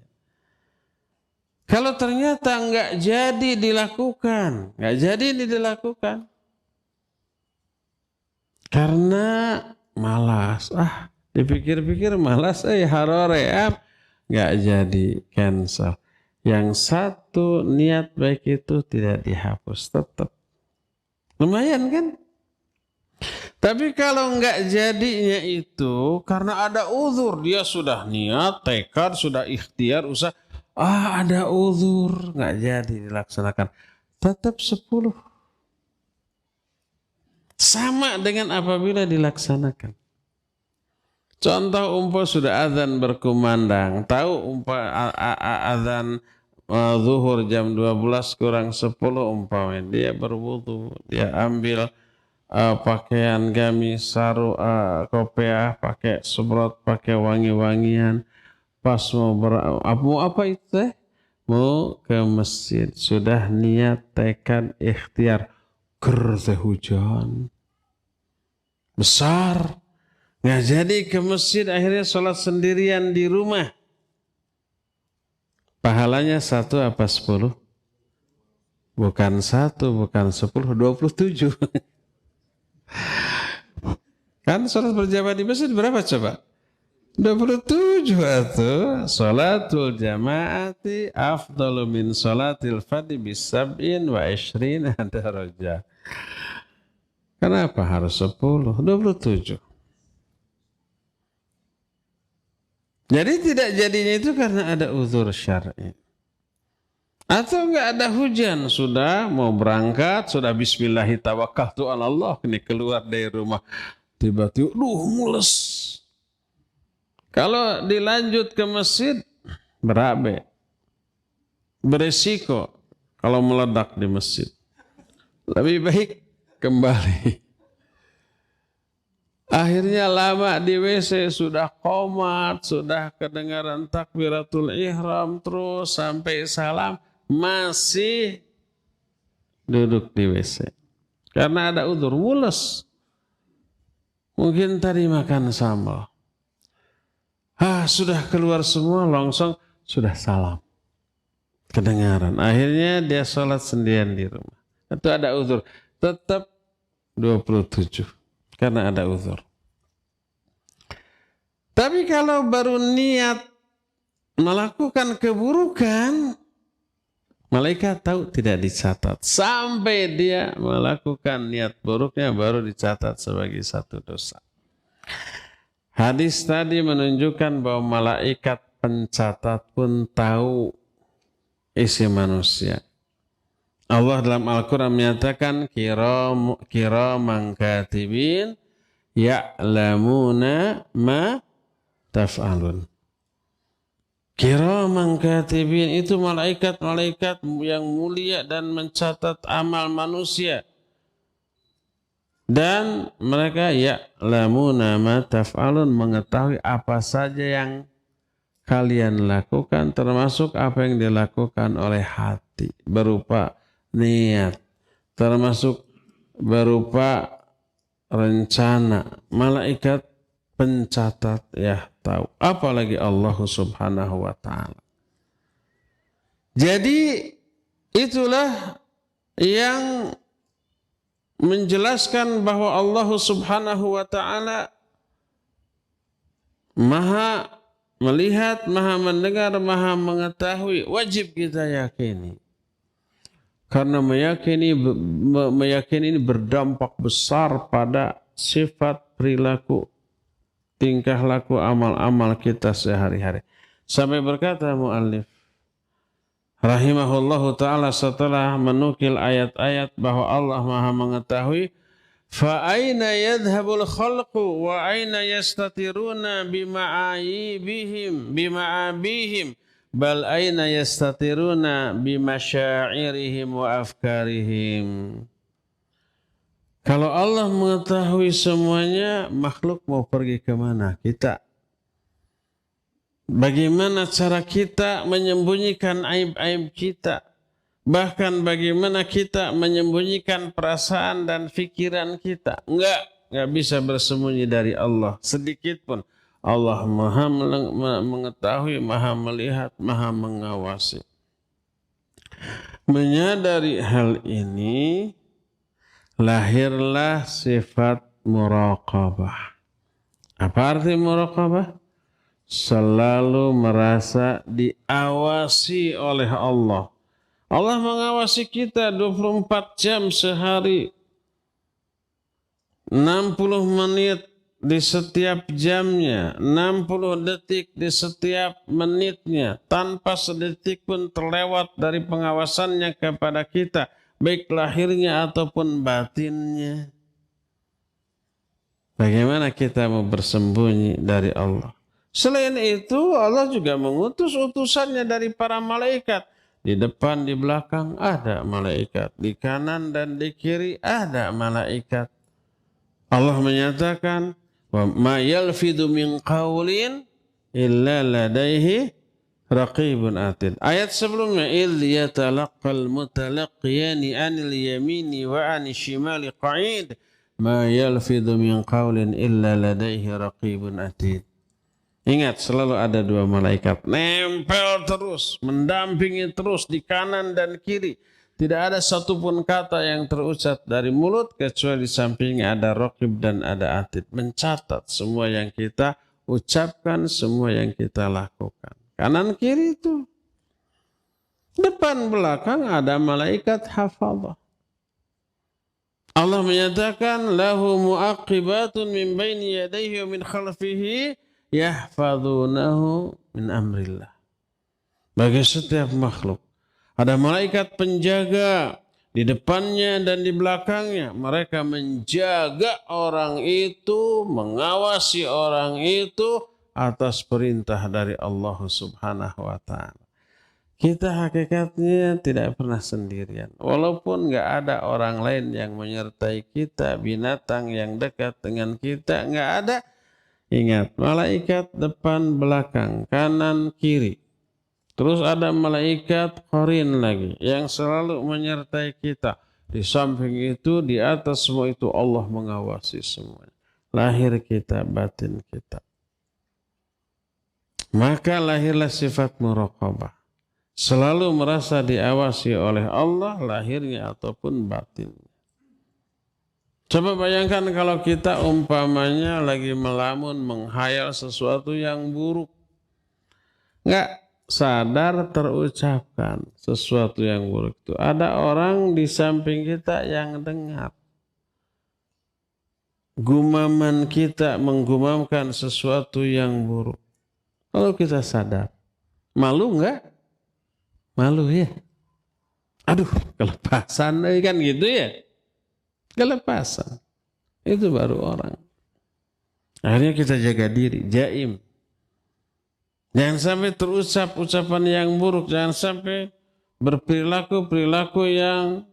Kalau ternyata enggak jadi dilakukan, enggak jadi ini dilakukan. Karena malas, dipikir-pikir malas, haroream, nggak jadi cancel. Yang satu niat baik itu tidak dihapus, tetap. Lumayan kan? Tapi kalau nggak jadinya itu karena ada uzur, dia sudah niat, tekad, sudah ikhtiar, usaha, ada uzur, nggak jadi dilaksanakan, tetap 10. Sama dengan apabila dilaksanakan. Contoh sudah azan berkumandang. Tahu azan zuhur jam 12 kurang 10 umpamanya. Dia berwudu. Dia ambil pakaian gamis, saru, kopiah, pakai subrot, pakai wangi-wangian. Pas mau apa itu? Mau ke masjid. Sudah niat, tekad, ikhtiar. Teh hujan besar, nggak jadi ke masjid, akhirnya sholat sendirian di rumah. Pahalanya 1 apa 10? Bukan 1, bukan 10, 27. Kan sholat berjamaah di masjid berapa coba? 27 atau sholatul jamaati afdalu min sholatil fadhi bisab'in wa ishrina darajah. Kenapa harus 10? 27. Jadi tidak jadinya itu karena ada uzur syar'i. Atau enggak ada hujan, sudah mau berangkat, sudah bismillahi tawakkaltu 'ala Allah, ini keluar dari rumah tiba-tiba mules. Kalau dilanjut ke masjid berabe. Beresiko kalau meledak di masjid. Lebih baik kembali. Akhirnya lama di WC, sudah qomat, sudah kedengaran takbiratul ihram, terus sampai salam masih duduk di WC. Karena ada udzur, mules. Mungkin tadi makan sambal. Sudah keluar semua, langsung sudah salam. Kedengaran. Akhirnya dia sholat sendirian di rumah. Itu ada udzur. Tetap 27. Karena ada udzur. Tapi kalau baru niat melakukan keburukan, malaikat tahu tidak dicatat. Sampai dia melakukan niat buruknya baru dicatat sebagai satu dosa. Hadis tadi menunjukkan bahwa malaikat pencatat pun tahu isi manusia. Allah dalam Al-Quran menyatakan kiraman katibin ya'lamuna ma taf'alun. Kiraman katibin itu malaikat-malaikat yang mulia dan mencatat amal manusia. Dan mereka ya'lamuna ma taf'alun, mengetahui apa saja yang kalian lakukan, termasuk apa yang dilakukan oleh hati berupa niat, termasuk berupa rencana. Malaikat pencatat tahu, apalagi Allah Subhanahu wa ta'ala. Jadi itulah yang menjelaskan bahwa Allah Subhanahu wa ta'ala maha melihat, maha mendengar, maha mengetahui. Wajib kita yakini. Karena meyakini ini berdampak besar pada sifat, perilaku, tingkah laku, amal-amal kita sehari-hari. Sampai berkata mu'allif rahimahullahu ta'ala setelah menukil ayat-ayat bahwa Allah maha mengetahui, fa aina yadhhabul khalqu wa aina yastatiruna bima'abihim bal aina yastatiruna bimasyairihim wa afkarihim. Kalau Allah mengetahui semuanya, makhluk mau pergi kemana? Kita. Bagaimana cara kita menyembunyikan aib-aib kita? Bahkan bagaimana kita menyembunyikan perasaan dan pikiran kita? Enggak bisa bersembunyi dari Allah sedikit pun. Allah maha mengetahui, maha melihat, maha mengawasi. Menyadari hal ini, lahirlah sifat muraqabah. Apa arti muraqabah? Selalu merasa diawasi oleh Allah. Allah mengawasi kita 24 jam sehari, 60 menit di setiap jamnya, 60 detik di setiap menitnya, tanpa sedetik pun terlewat dari pengawasannya kepada kita, baik lahirnya ataupun batinnya. Bagaimana kita mau bersembunyi dari Allah? Selain itu, Allah juga mengutus utusannya dari para malaikat. Di depan, di belakang ada malaikat. Di kanan dan di kiri ada malaikat. Allah menyatakan, wa ma yalfidu min qawlin illa ladaihi raqibun atid. Ayat sebelumnya, idh yatalaqqal mutalaqqiyani anil yamini wa anil shimali qa'id ma yalfidu min qawlin illa ladaihi raqibun atid. Ingat, selalu ada dua malaikat nempel terus, mendampingi terus di kanan dan kiri. Tidak ada satupun kata yang terucap dari mulut kecuali di sampingnya ada raqib dan ada atid, mencatat semua yang kita ucapkan, semua yang kita lakukan. Kanan kiri itu. Depan belakang ada malaikat hafadzah. Allah menyatakan lahu muaqibatun min baini yadayhi wa min khalfihi yahfadhunahu min amrillah. Bagi setiap makhluk Ada malaikat penjaga di depannya dan di belakangnya. Mereka menjaga orang itu, mengawasi orang itu atas perintah dari Allah Subhanahu wa ta'ala. Kita hakikatnya tidak pernah sendirian. Walaupun nggak ada orang lain yang menyertai kita, binatang yang dekat dengan kita, nggak ada. Ingat, malaikat depan, belakang, kanan, kiri. Terus ada malaikat qarin lagi yang selalu menyertai kita. Di samping itu, di atas semua itu Allah mengawasi semuanya. Lahir kita, batin kita. Maka lahirlah sifat muraqabah. Selalu merasa diawasi oleh Allah lahirnya ataupun batinnya. Coba bayangkan kalau kita umpamanya lagi melamun, menghayal sesuatu yang buruk. Nggak sadar terucapkan sesuatu yang buruk itu. Ada orang di samping kita yang dengar. Gumaman kita menggumamkan sesuatu yang buruk. Kalau kita sadar, malu nggak? Malu ya. Aduh, kelepasan kan gitu ya. Kelepasan. Itu baru orang. Akhirnya kita jaga diri, jaim. Jangan sampai terucap ucapan yang buruk. Jangan sampai berperilaku yang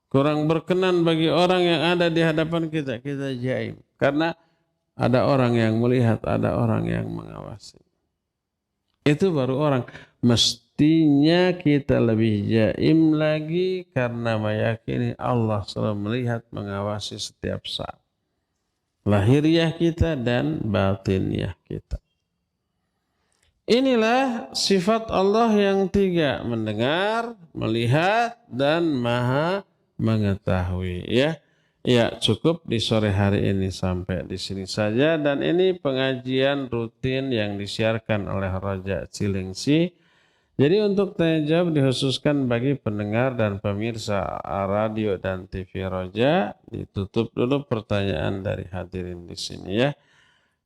kurang berkenan bagi orang yang ada di hadapan kita. Kita jaim. Karena ada orang yang melihat, ada orang yang mengawasi. Itu baru orang. Mestinya kita lebih jaim lagi karena meyakini Allah selalu melihat, mengawasi setiap saat. Lahiriah kita dan batiniah kita. Inilah sifat Allah yang tiga. Mendengar, melihat, dan maha mengetahui. Ya, cukup di sore hari ini sampai di sini saja. Dan ini pengajian rutin yang disiarkan oleh Raja Cilengsi. Jadi untuk tanya jawab dikhususkan bagi pendengar dan pemirsa radio dan TV Roja. Ditutup dulu pertanyaan dari hadirin di sini ya.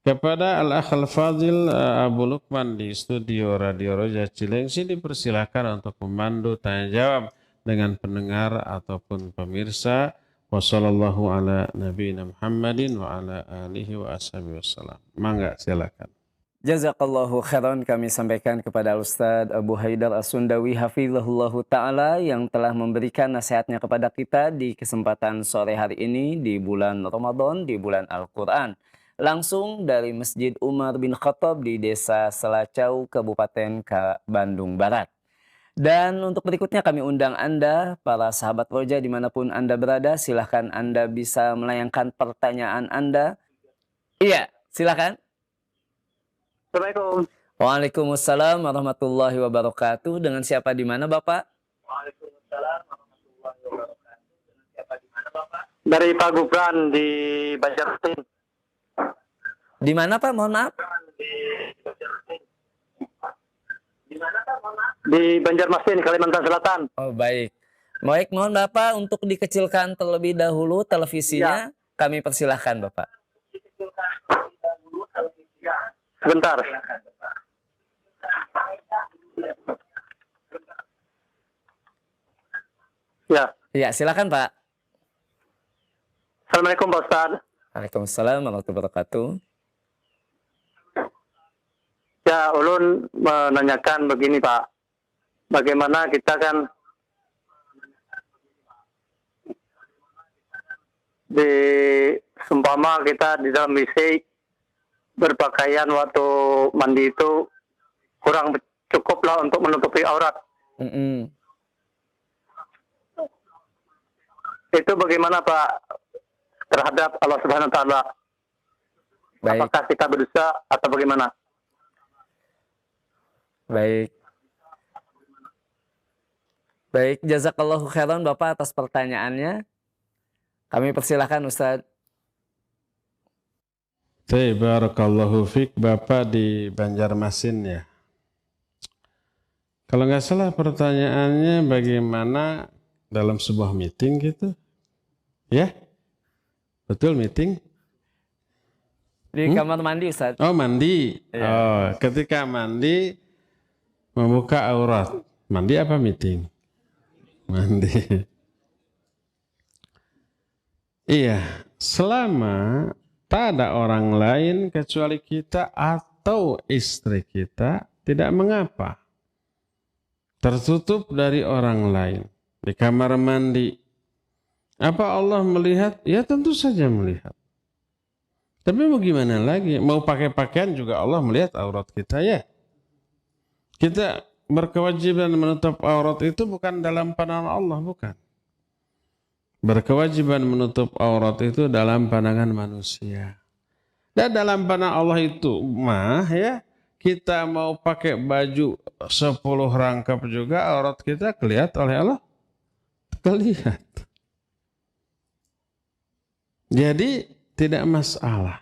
Kepada Al-Akh Al-Fadhil Abu Lukman di studio Radio Roja Cilengsi dipersilakan untuk memandu tanya jawab dengan pendengar ataupun pemirsa. Wassallallahu ala nabiyina Muhammadin wa ala alihi wa ashabihi wassalam. Mangga silakan. Jazakallahu khairan kami sampaikan kepada Ustadz Abu Haidar As-Sundawi hafizahullahu ta'ala yang telah memberikan nasihatnya kepada kita di kesempatan sore hari ini di bulan Ramadan, di bulan Al-Quran. Langsung dari Masjid Umar bin Khattab di Desa Selacau, Kabupaten Bandung Barat. Dan untuk berikutnya kami undang Anda, para sahabat Roja dimanapun Anda berada, silahkan Anda bisa melayangkan pertanyaan Anda. Iya, silahkan. Assalamualaikum. Waalaikumsalam warahmatullahi wabarakatuh. Dengan siapa di mana Bapak? Waalaikumsalam warahmatullahi wabarakatuh. Dengan siapa di mana Bapak? Dari Pak Gufran di Banjarmasin. Di mana Pak? Mohon maaf. Di Banjarmasin, Kalimantan Selatan. Oh baik. Baik, mohon Bapak untuk dikecilkan terlebih dahulu televisinya. Ya. Kami persilahkan Bapak. Sebentar. Ya. Ya, silakan Pak. Assalamualaikum Pak Ustaz. Waalaikumsalam warahmatullahi wabarakatuh. Ya, ulun menanyakan begini Pak. Bagaimana kita kan di seumpama kita di dalam WC berpakaian waktu mandi itu kurang cukup lah untuk menutupi aurat. Itu bagaimana Pak terhadap Allah Subhanahu Wa Taala? Apakah kita berdosa atau bagaimana? Baik, jazakallahu khairan Bapak atas pertanyaannya. Kami persilahkan Ustaz. Barakallahu fiik, Bapak di Banjarmasin ya. Kalau nggak salah pertanyaannya bagaimana dalam sebuah meeting gitu. Ya? Betul meeting? Di kamar mandi Ustaz. Oh mandi. Ya. Oh, ketika mandi membuka aurat. Mandi apa meeting? Mandi. Iya, selama tak ada orang lain kecuali kita atau istri kita, tidak mengapa. Tertutup dari orang lain. Di kamar mandi. Apa Allah melihat? Ya tentu saja melihat. Tapi mau gimana lagi? Mau pakai pakaian juga Allah melihat aurat kita ya. Kita berkewajiban menutup aurat itu bukan dalam pandangan Allah, bukan. Berkewajiban menutup aurat itu dalam pandangan manusia. Dan dalam pandangan Allah itu mah ya, kita mau pakai baju 10 rangkap juga aurat kita kelihatan oleh Allah. Kelihatan. Jadi tidak masalah.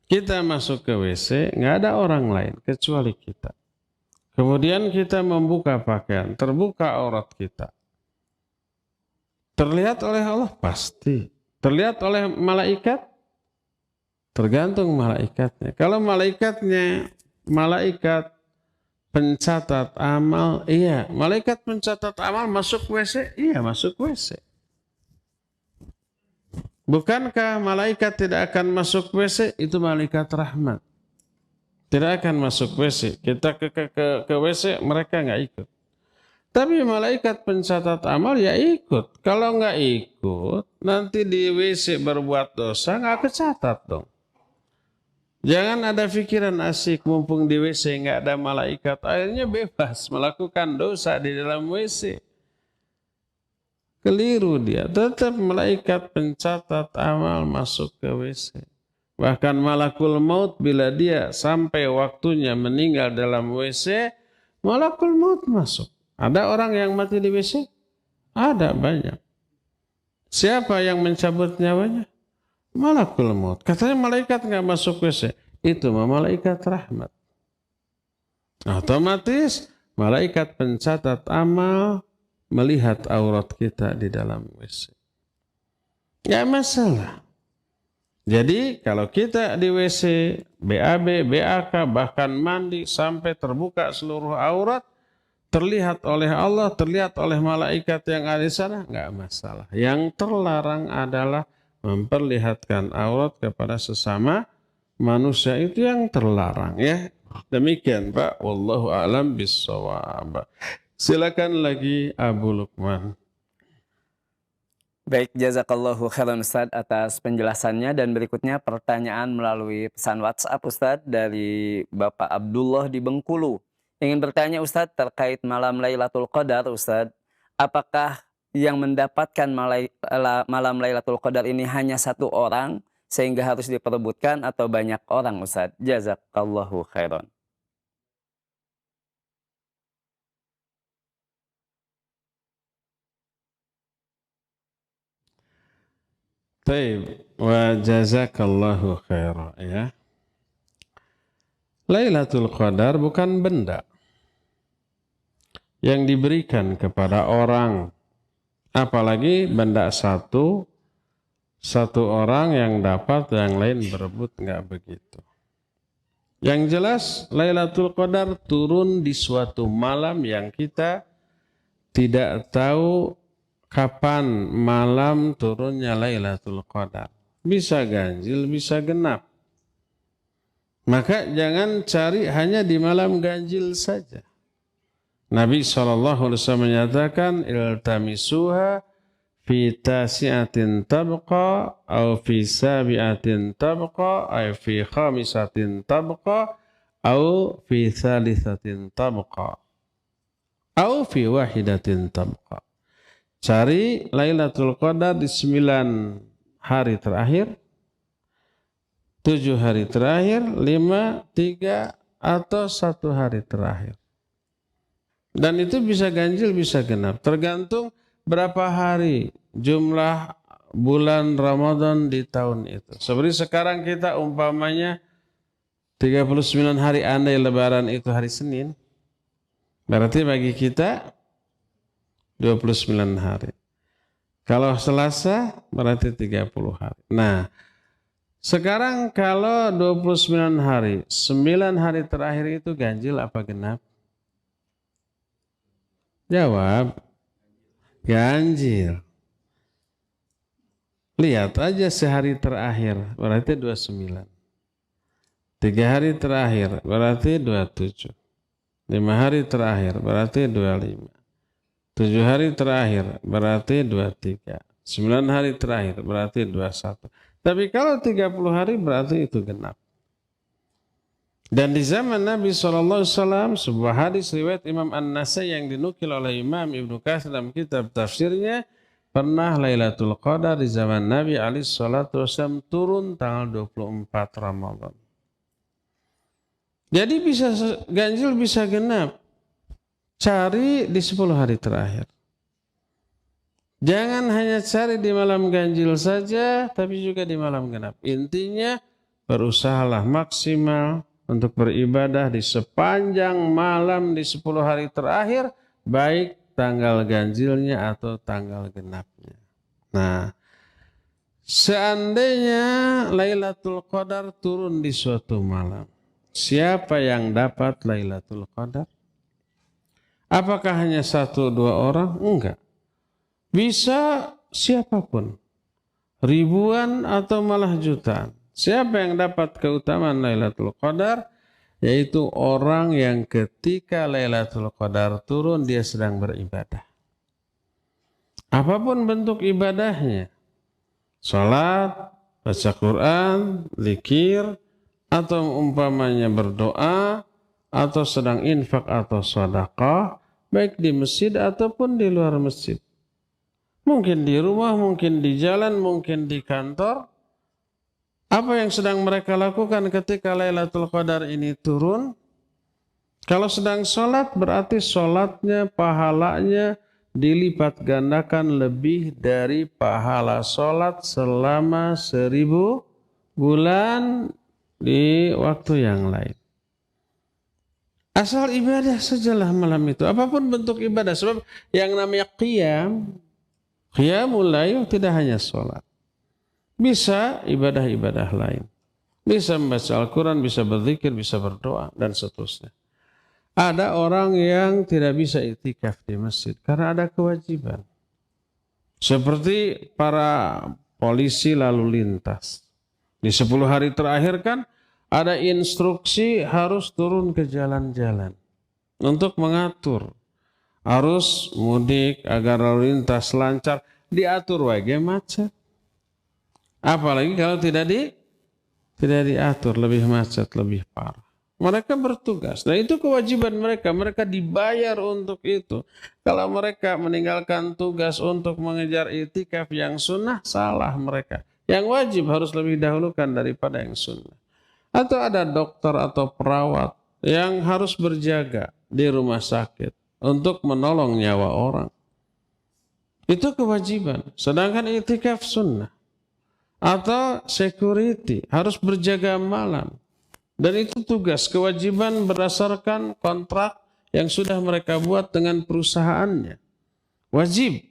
Kita masuk ke WC, nggak ada orang lain kecuali kita. Kemudian kita membuka pakaian, terbuka aurat kita. Terlihat oleh Allah? Pasti. Terlihat oleh malaikat? Tergantung malaikatnya. Kalau malaikat pencatat amal, iya. Malaikat pencatat amal masuk WC? Iya, masuk WC. Bukankah malaikat tidak akan masuk WC? Itu malaikat rahmat. Tidak akan masuk WC. Kita ke WC, mereka nggak ikut. Tapi malaikat pencatat amal ya ikut. Kalau nggak ikut, nanti di WC berbuat dosa nggak kecatat dong. Jangan ada pikiran asik mumpung di WC nggak ada malaikat. Akhirnya bebas melakukan dosa di dalam WC. Keliru dia. Tetap malaikat pencatat amal masuk ke WC. Bahkan malakul maut bila dia sampai waktunya meninggal dalam WC, malakul maut masuk. Ada orang yang mati di WC? Ada banyak. Siapa yang mencabut nyawanya? Malakul maut. Katanya malaikat nggak masuk WC. Itu malaikat rahmat. Otomatis malaikat pencatat amal melihat aurat kita di dalam WC. Nggak masalah. Jadi kalau kita di WC, BAB, BAK, bahkan mandi sampai terbuka seluruh aurat, terlihat oleh Allah, terlihat oleh malaikat yang ada di sana, nggak masalah. Yang terlarang adalah memperlihatkan aurat kepada sesama manusia, itu yang terlarang ya. Demikian Pak, wallahu a'lam bissawab. Silakan lagi Abu Lukman. Baik, jazakallahu khairan Ustaz atas penjelasannya, dan berikutnya pertanyaan melalui pesan WhatsApp Ustaz dari Bapak Abdullah di Bengkulu. Ingin bertanya Ustaz terkait malam Lailatul Qadar Ustaz, apakah yang mendapatkan malam Lailatul Qadar ini hanya satu orang sehingga harus diperebutkan atau banyak orang Ustaz? Jazakallahu khairan. Taib, wa jazakallahu khairan ya. Lailatul Qadar bukan benda yang diberikan kepada orang, apalagi benda satu orang yang dapat, yang lain berebut, nggak begitu. Yang jelas Lailatul Qadar turun di suatu malam yang kita tidak tahu kapan malam turunnya Lailatul Qadar. Bisa ganjil, bisa genap. Maka jangan cari hanya di malam ganjil saja. Nabi SAW menyatakan, iltamisuha fi tasi'atin tabqa, au fi sabi'atin tabqa, au fi khamisatin tabqa, au fi thalithatin tabqa, au fi wahidatin tabqa. Cari Lailatul Qadar di 9 hari terakhir, 7 hari terakhir, 5, 3, atau 1 hari terakhir. Dan itu bisa ganjil, bisa genap. Tergantung berapa hari jumlah bulan Ramadan di tahun itu. Seperti sekarang kita umpamanya 39 hari, andai lebaran itu hari Senin, berarti bagi kita 29 hari. Kalau Selasa berarti 30 hari. Nah, sekarang kalau 29 hari, 9 hari terakhir itu ganjil apa genap? Jawab. ganjil. Lihat aja sehari terakhir berarti 29. 3 hari terakhir berarti 27. 5 hari terakhir berarti 25. 7 hari terakhir berarti 23. 9 hari terakhir berarti 21. Tapi kalau 30 hari berarti itu genap. Dan di zaman Nabi SAW, sebuah hadis riwayat Imam An-Nasai yang dinukil oleh Imam Ibnu Katsir dalam kitab tafsirnya, pernah Lailatul Qadar di zaman Nabi SAW turun tanggal 24 Ramadan. Jadi bisa ganjil bisa genap. Cari di 10 hari terakhir. Jangan hanya cari di malam ganjil saja, tapi juga di malam genap. Intinya berusahalah maksimal untuk beribadah di sepanjang malam di 10 hari terakhir, baik tanggal ganjilnya atau tanggal genapnya. Nah, seandainya Lailatul Qadar turun di suatu malam, siapa yang dapat Lailatul Qadar? Apakah hanya 1-2 orang? Enggak. Bisa siapapun. Ribuan atau malah jutaan. Siapa yang dapat keutamaan Lailatul Qadar? Yaitu orang yang ketika Lailatul Qadar turun dia sedang beribadah. Apapun bentuk ibadahnya. Salat, baca Quran, zikir, atau umpamanya berdoa, atau sedang infak atau sedekah, baik di masjid ataupun di luar masjid. Mungkin di rumah, mungkin di jalan, mungkin di kantor. Apa yang sedang mereka lakukan ketika Lailatul Qadar ini turun? Kalau sedang sholat berarti sholatnya, pahalanya dilipat gandakan lebih dari pahala sholat selama 1000 bulan di waktu yang lain. Asal ibadah sajalah malam itu. Apapun bentuk ibadah. Sebab yang namanya qiyamul lail tidak hanya sholat. Bisa ibadah-ibadah lain. Bisa membaca Al-Quran, bisa berzikir, bisa berdoa, dan seterusnya. Ada orang yang tidak bisa iktikaf di masjid karena ada kewajiban. Seperti para polisi lalu lintas. Di 10 hari terakhir kan ada instruksi harus turun ke jalan-jalan untuk mengatur arus mudik agar lalu lintas lancar, diatur wae macet. Apalagi kalau tidak diatur, lebih macet, lebih parah. Mereka bertugas. Nah itu kewajiban mereka. Mereka dibayar untuk itu. Kalau mereka meninggalkan tugas untuk mengejar iktikaf yang sunnah, salah mereka. Yang wajib harus lebih dahulukan daripada yang sunnah. Atau ada dokter atau perawat yang harus berjaga di rumah sakit untuk menolong nyawa orang. Itu kewajiban. Sedangkan iktikaf sunnah. Atau security harus berjaga malam. Dan itu tugas, kewajiban berdasarkan kontrak yang sudah mereka buat dengan perusahaannya. Wajib.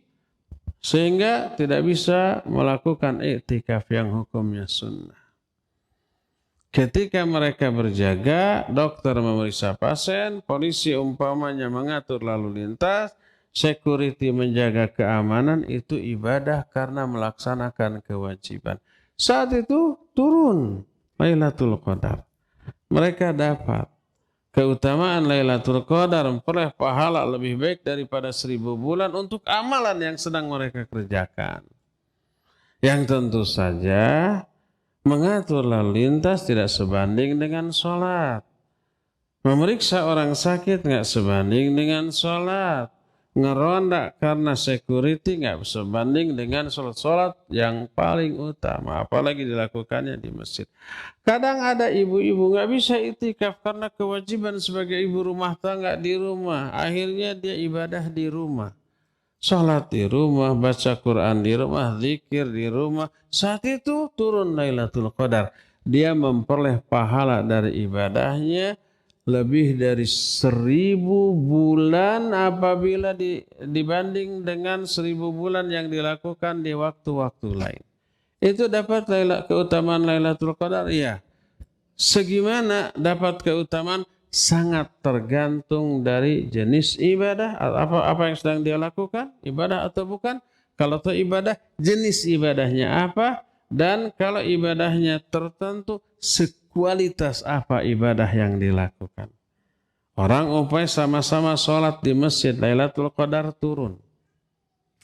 Sehingga tidak bisa melakukan iktikaf yang hukumnya sunnah. Ketika mereka berjaga, dokter memeriksa pasien, polisi umpamanya mengatur lalu lintas, security menjaga keamanan, itu ibadah karena melaksanakan kewajiban. Saat itu turun Lailatul Qadar. Mereka dapat keutamaan Lailatul Qadar, memperoleh pahala lebih baik daripada 1000 bulan untuk amalan yang sedang mereka kerjakan. Yang tentu saja mengatur lalu lintas tidak sebanding dengan sholat. Memeriksa orang sakit nggak sebanding dengan sholat. Ngeronda karena security nggak sebanding dengan sholat yang paling utama. Apalagi dilakukannya di masjid. Kadang ada ibu-ibu nggak bisa iktikaf karena kewajiban sebagai ibu rumah tangga di rumah. Akhirnya dia ibadah di rumah. Sholat di rumah, baca Quran di rumah, zikir di rumah. Saat itu turun Lailatul Qadar. Dia memperoleh pahala dari ibadahnya lebih dari 1000 bulan apabila dibanding dengan 1000 bulan yang dilakukan di waktu-waktu lain. Itu dapat keutamaan Lailatul Qadar? Iya. Segimana dapat keutamaan? sangat tergantung dari jenis ibadah, apa yang sedang dia lakukan, ibadah atau bukan. Kalau itu ibadah, jenis ibadahnya apa, dan kalau ibadahnya tertentu, sekualitas apa ibadah yang dilakukan. Orang umpamanya sama-sama sholat di masjid, Lailatul Qadar turun.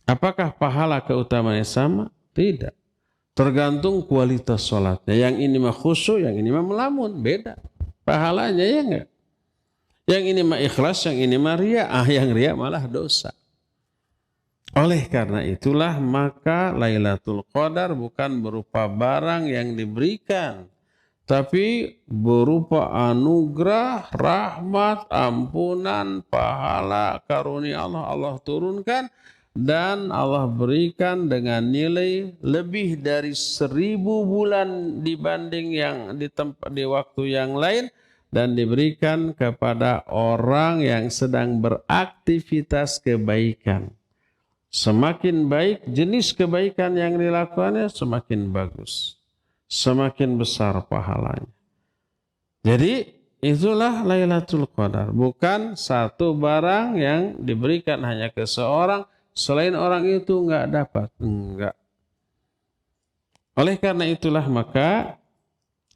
Apakah pahala keutamaannya sama? Tidak. Tergantung kualitas sholatnya. Yang ini mah khusyuk, yang ini mah melamun. Beda. Pahalanya ya enggak? Yang ini mah ikhlas, yang ini mah ria. Yang ria malah dosa. Oleh karena itulah maka Lailatul Qadar bukan berupa barang yang diberikan, tapi berupa anugerah, rahmat, ampunan, pahala, karunia Allah turunkan, dan Allah berikan dengan nilai lebih dari 1000 bulan dibanding yang di waktu yang lain, dan diberikan kepada orang yang sedang beraktivitas kebaikan. Semakin baik jenis kebaikan yang dilakukannya, semakin bagus, semakin besar pahalanya. Jadi itulah Lailatul Qadar, bukan satu barang yang diberikan hanya ke seorang, selain orang itu enggak dapat. Enggak. Oleh karena itulah maka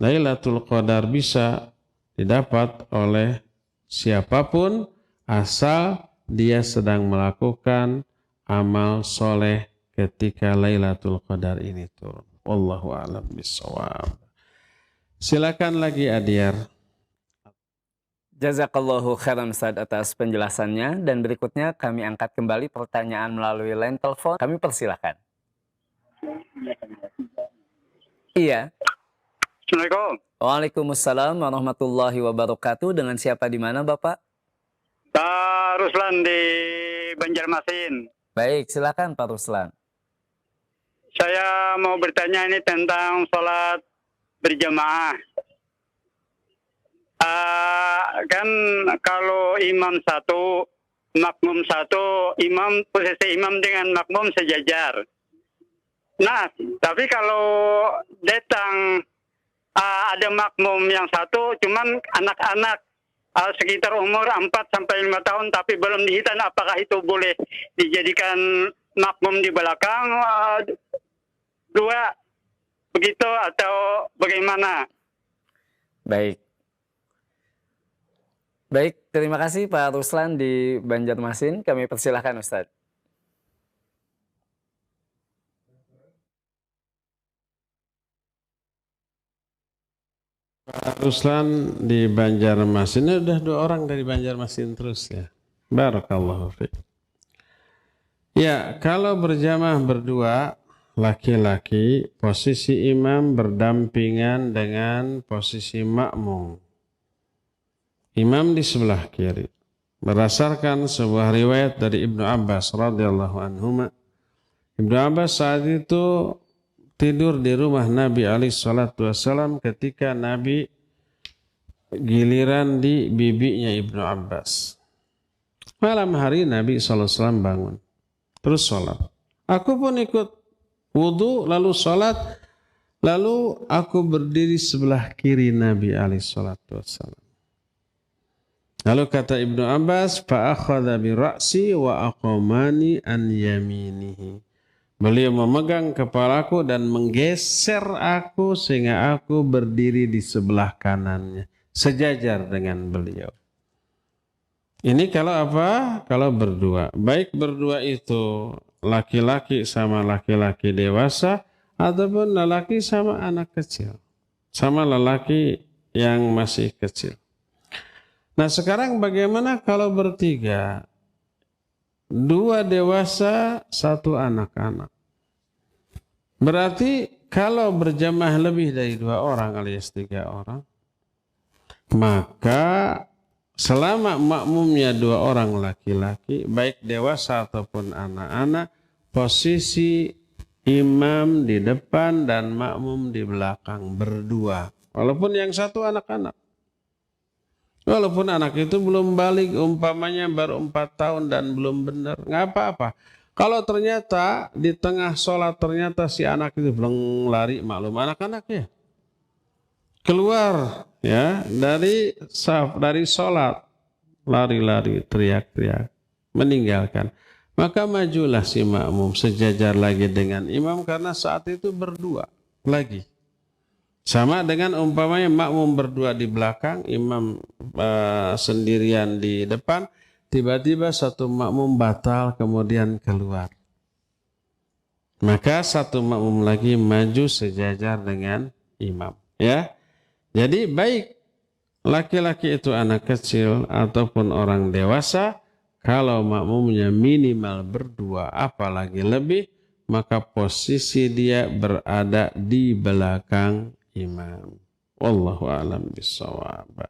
Lailatul Qadar bisa didapat oleh siapapun asal dia sedang melakukan amal soleh ketika Lailatul Qadar ini turun. Wallahu a'lam bishawab. Silakan lagi Adyar. Jazakallahu khairan Ustaz atas penjelasannya, dan berikutnya kami angkat kembali pertanyaan melalui line telepon. Kami persilahkan. Iya. Assalamualaikum. Waalaikumsalam warahmatullahi wabarakatuh. Dengan siapa di mana Bapak? Pak Ruslan di Banjarmasin. Baik, silakan Pak Ruslan. Saya mau bertanya ini tentang sholat berjamaah. Kan kalau imam satu, makmum satu, posisi imam dengan makmum sejajar. Nah, tapi kalau datang ada makmum yang satu, cuman anak-anak sekitar umur 4-5 tahun, tapi belum dihitan, apakah itu boleh dijadikan makmum di belakang dua begitu atau bagaimana? Baik. Baik, terima kasih Pak Ruslan di Banjarmasin. Kami persilahkan Ustaz. Pak Ruslan di Banjarmasin, ini udah 2 orang dari Banjarmasin terus ya. Barakallahu fiik. Ya, kalau berjamaah berdua, laki-laki, posisi imam berdampingan dengan posisi makmum. Imam di sebelah kiri. Berdasarkan sebuah riwayat dari Ibnu Abbas radhiyallahu anhuma, Ibnu Abbas saat itu tidur di rumah Nabi alaihi salatu wasallam ketika Nabi giliran di bibinya Ibnu Abbas. Malam hari Nabi SAW bangun, terus sholat. Aku pun ikut wudu, lalu sholat, lalu aku berdiri sebelah kiri Nabi SAW. Lalu kata Ibnu Abbas, fa'akhadha bi ra'si wa aqamani an yaminihi. Beliau memegang kepalaku dan menggeser aku sehingga aku berdiri di sebelah kanannya, sejajar dengan beliau. Ini kalau apa? Kalau berdua. Baik berdua itu laki-laki sama laki-laki dewasa, ataupun lelaki sama anak kecil, sama lelaki yang masih kecil. Nah sekarang bagaimana kalau bertiga? 2 dewasa, 1 anak-anak. Berarti kalau berjamaah lebih dari 2 orang alias 3 orang, maka selama makmumnya 2 orang laki-laki, baik dewasa ataupun anak-anak, posisi imam di depan dan makmum di belakang berdua. Walaupun yang satu anak-anak. Walaupun anak itu belum balik, umpamanya baru 4 tahun dan belum benar, nggak apa-apa. Kalau ternyata di tengah sholat ternyata si anak itu belum lari, maklum anak-anak ya. keluar ya dari saf, dari sholat, lari-lari, teriak-teriak, meninggalkan. Maka majulah si makmum sejajar lagi dengan imam karena saat itu berdua lagi. Sama dengan umpamanya makmum berdua di belakang, imam sendirian di depan, tiba-tiba satu makmum batal kemudian keluar. Maka satu makmum lagi maju sejajar dengan imam. Ya, jadi baik laki-laki itu anak kecil ataupun orang dewasa, kalau makmumnya minimal berdua apalagi lebih, maka posisi dia berada di belakang imam. Wallahu a'lam bishawab.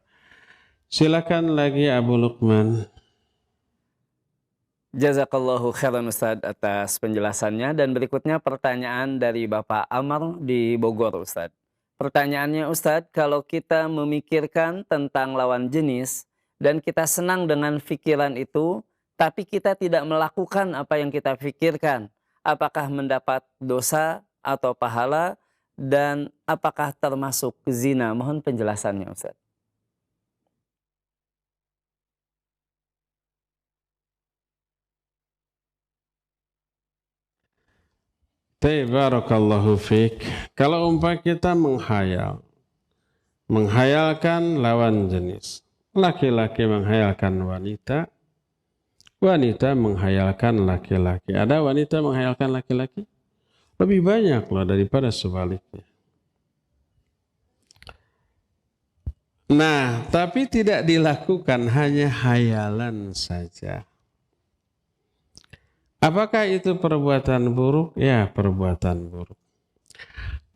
Silakan lagi Abu Lukman. Jazakallahu khairan Ustadz atas penjelasannya. Dan berikutnya pertanyaan dari Bapak Amar di Bogor Ustadz. Pertanyaannya Ustadz, kalau kita memikirkan tentang lawan jenis dan kita senang dengan pikiran itu, tapi kita tidak melakukan apa yang kita pikirkan, apakah mendapat dosa atau pahala dan apakah termasuk zina? Mohon penjelasannya Ustadz. Barakallahu fiik. Kalau umpah kita menghayalkan lawan jenis. Laki-laki menghayalkan wanita, wanita menghayalkan laki-laki. Ada wanita menghayalkan laki-laki? Lebih banyak loh daripada sebaliknya. Nah, tapi tidak dilakukan, hanya hayalan saja. Apakah itu perbuatan buruk? Ya, perbuatan buruk.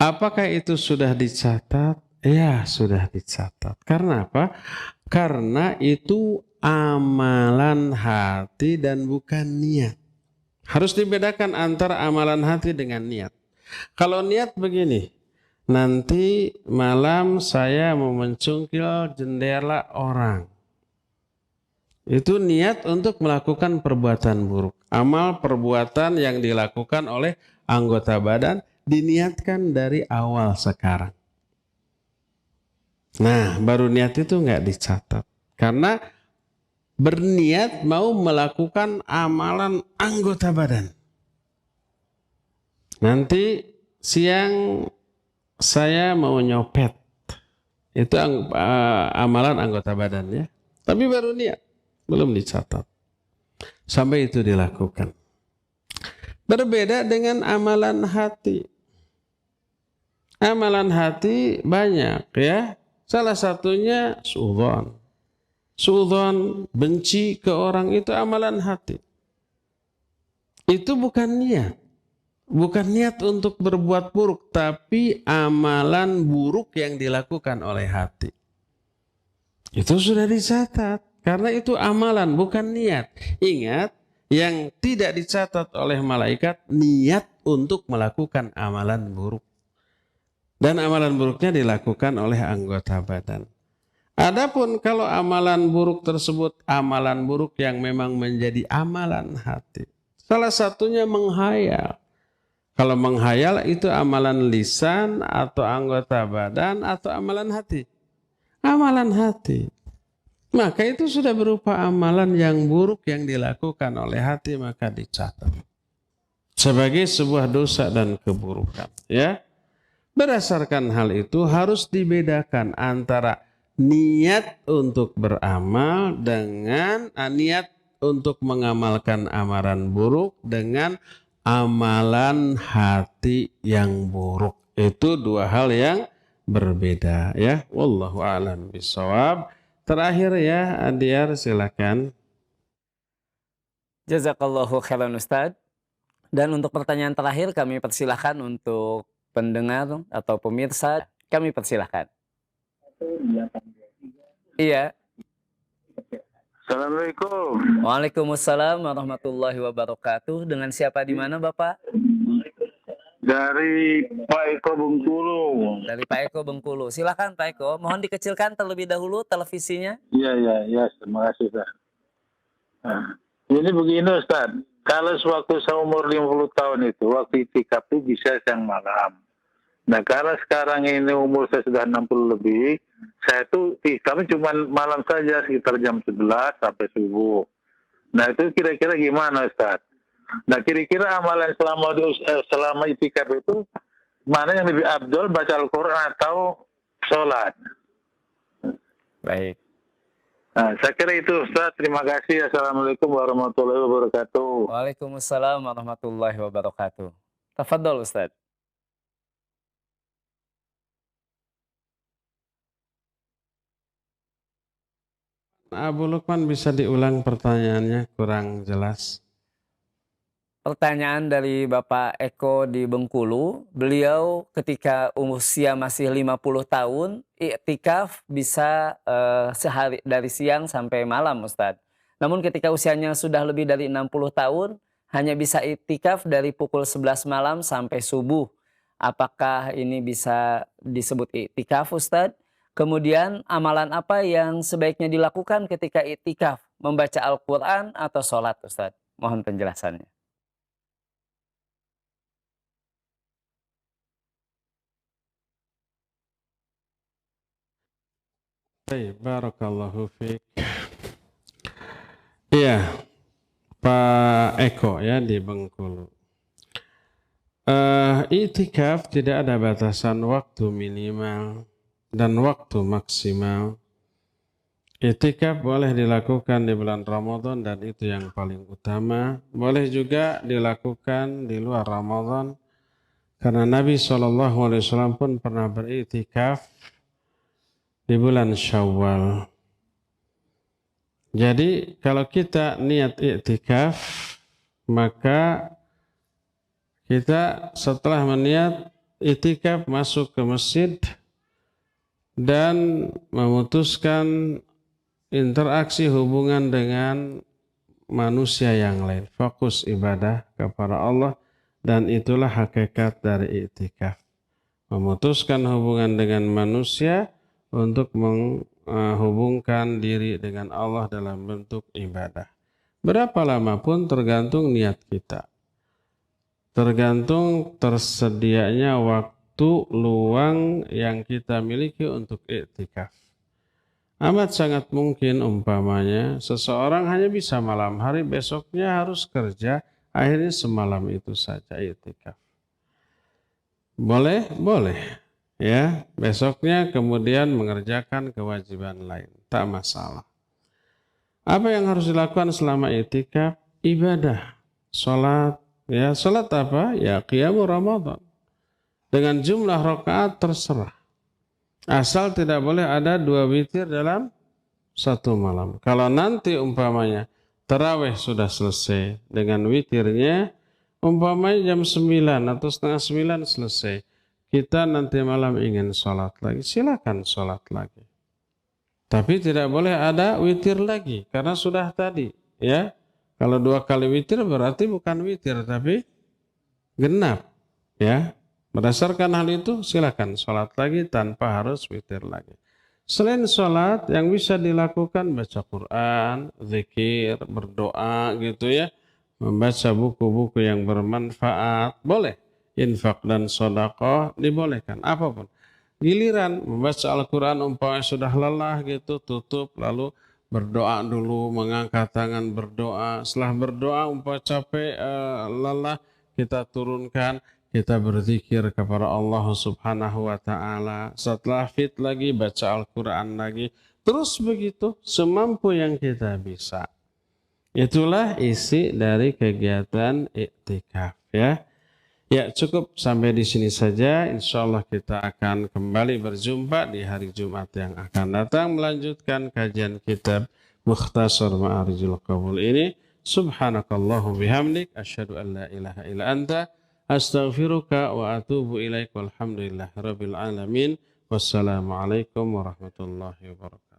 Apakah itu sudah dicatat? Ya, sudah dicatat. Karena apa? Karena itu amalan hati dan bukan niat. Harus dibedakan antara amalan hati dengan niat. Kalau niat begini, nanti malam saya mau mencungkil jendela orang. Itu niat untuk melakukan perbuatan buruk. Amal perbuatan yang dilakukan oleh anggota badan diniatkan dari awal sekarang. Nah, baru niat itu nggak dicatat. Karena berniat mau melakukan amalan anggota badan. Nanti siang saya mau nyopet. Itu amalan anggota badan ya. Tapi baru niat. Belum dicatat. Sampai itu dilakukan. Berbeda dengan amalan hati. Amalan hati banyak ya. Salah satunya suudzon. Suudzon, benci ke orang itu amalan hati. Itu bukan niat. Bukan niat untuk berbuat buruk. Tapi amalan buruk yang dilakukan oleh hati. Itu sudah dicatat. Karena itu amalan, bukan niat. Ingat, yang tidak dicatat oleh malaikat, niat untuk melakukan amalan buruk. Dan amalan buruknya dilakukan oleh anggota badan. Adapun kalau amalan buruk tersebut, amalan buruk yang memang menjadi amalan hati. Salah satunya menghayal. Kalau menghayal itu amalan lisan atau anggota badan atau amalan hati. Amalan hati. Maka itu sudah berupa amalan yang buruk yang dilakukan oleh hati, maka dicatat sebagai sebuah dosa dan keburukan. Ya, berdasarkan hal itu harus dibedakan antara niat untuk beramal dengan niat untuk mengamalkan amalan buruk dengan amalan hati yang buruk. Itu dua hal yang berbeda. Ya, wallahu a'lam bishawab. Terakhir ya, Adiar silakan. Jazakallahu khairan Ustadz. Dan untuk pertanyaan terakhir kami persilahkan untuk pendengar atau pemirsa. Kami persilahkan. Iya. Assalamualaikum. Waalaikumsalam warahmatullahi wabarakatuh. Dengan siapa di mana Bapak? Dari Pak Eko Bengkulu. Dari Pak Eko Bengkulu. Silakan Pak Eko. Mohon dikecilkan terlebih dahulu televisinya. Iya, terima kasih Ustaz. Nah, ini begini Ustaz, kalau sewaktu saya umur 50 tahun itu, waktu itikaf itu bisa siang malam. Nah, karena sekarang ini umur saya sudah 60 lebih, kami cuma malam saja sekitar jam 11 sampai subuh. Nah, itu kira-kira gimana, Ustaz? Nah, kira-kira amalan selama itikaf itu mana yang lebih afdol, baca Al-Quran atau sholat? Baik. Nah, saya kira itu, Ustaz. Terima kasih. Assalamualaikum warahmatullahi wabarakatuh. Waalaikumsalam warahmatullahi wabarakatuh. Tafadhol Ustaz. Abu Lukman, bisa diulang pertanyaannya, kurang jelas. Pertanyaan dari Bapak Eko di Bengkulu. Beliau ketika usia masih 50 tahun, iktikaf bisa sehari dari siang sampai malam, Ustadz. Namun ketika usianya sudah lebih dari 60 tahun, hanya bisa iktikaf dari pukul 11 malam sampai subuh. Apakah ini bisa disebut iktikaf, Ustadz? Kemudian amalan apa yang sebaiknya dilakukan ketika iktikaf? Membaca Al-Quran atau sholat, Ustadz? Mohon penjelasannya. Baik, barakallahu fiik. Iya, Pak Eko ya di Bengkulu. Iktikaf tidak ada batasan waktu minimal dan waktu maksimal. Iktikaf boleh dilakukan di bulan Ramadan dan itu yang paling utama. Boleh juga dilakukan di luar Ramadan karena Nabi SAW pun pernah beriktikaf di bulan Syawal. Jadi kalau kita niat iktikaf, maka kita setelah meniat iktikaf masuk ke masjid dan memutuskan interaksi hubungan dengan manusia yang lain. Fokus ibadah kepada Allah, dan itulah hakikat dari iktikaf. Memutuskan hubungan dengan manusia untuk menghubungkan diri dengan Allah dalam bentuk ibadah. Berapa lama pun tergantung niat kita. Tergantung tersedianya waktu luang yang kita miliki untuk iktikaf. Amat sangat mungkin umpamanya seseorang hanya bisa malam hari, besoknya harus kerja, akhirnya semalam itu saja iktikaf. Boleh? Boleh. Ya, besoknya kemudian mengerjakan kewajiban lain, tak masalah. Apa yang harus dilakukan selama iktikaf? Ibadah, sholat. Ya, sholat apa? Ya, qiyamul Ramadan. Dengan jumlah rakaat terserah. Asal tidak boleh ada 2 witir dalam satu malam. Kalau nanti umpamanya tarawih sudah selesai dengan witirnya, umpamanya jam 9 atau setengah 9 selesai. Kita nanti malam ingin sholat lagi, silakan sholat lagi. Tapi tidak boleh ada witir lagi, karena sudah tadi. Ya, kalau 2 kali witir berarti bukan witir, tapi genap. Ya, berdasarkan hal itu silakan sholat lagi tanpa harus witir lagi. Selain sholat, yang bisa dilakukan baca Quran, zikir, berdoa gitu ya, membaca buku-buku yang bermanfaat, boleh. Infak dan sedekah dibolehkan, apapun. Giliran membaca Al-Quran umpamanya sudah lelah gitu, tutup lalu berdoa dulu, mengangkat tangan berdoa. Setelah berdoa umpamanya capek, lelah, kita turunkan, kita berzikir kepada Allah Subhanahu wa taala. Setelah fit lagi baca Al-Quran lagi. Terus begitu semampu yang kita bisa. Itulah isi dari kegiatan iktikaf ya. Ya, cukup sampai di sini saja. Insya Allah kita akan kembali berjumpa di hari Jumat yang akan datang melanjutkan kajian kitab Mukhtasar Ma'arijul Qabul ini. Subhanakallahu bihamdik asyhadu an la ilaha illa anta astaghfiruka wa atubu ilaik. Walhamdulillahi rabbil alamin. Wassalamualaikum warahmatullahi wabarakatuh.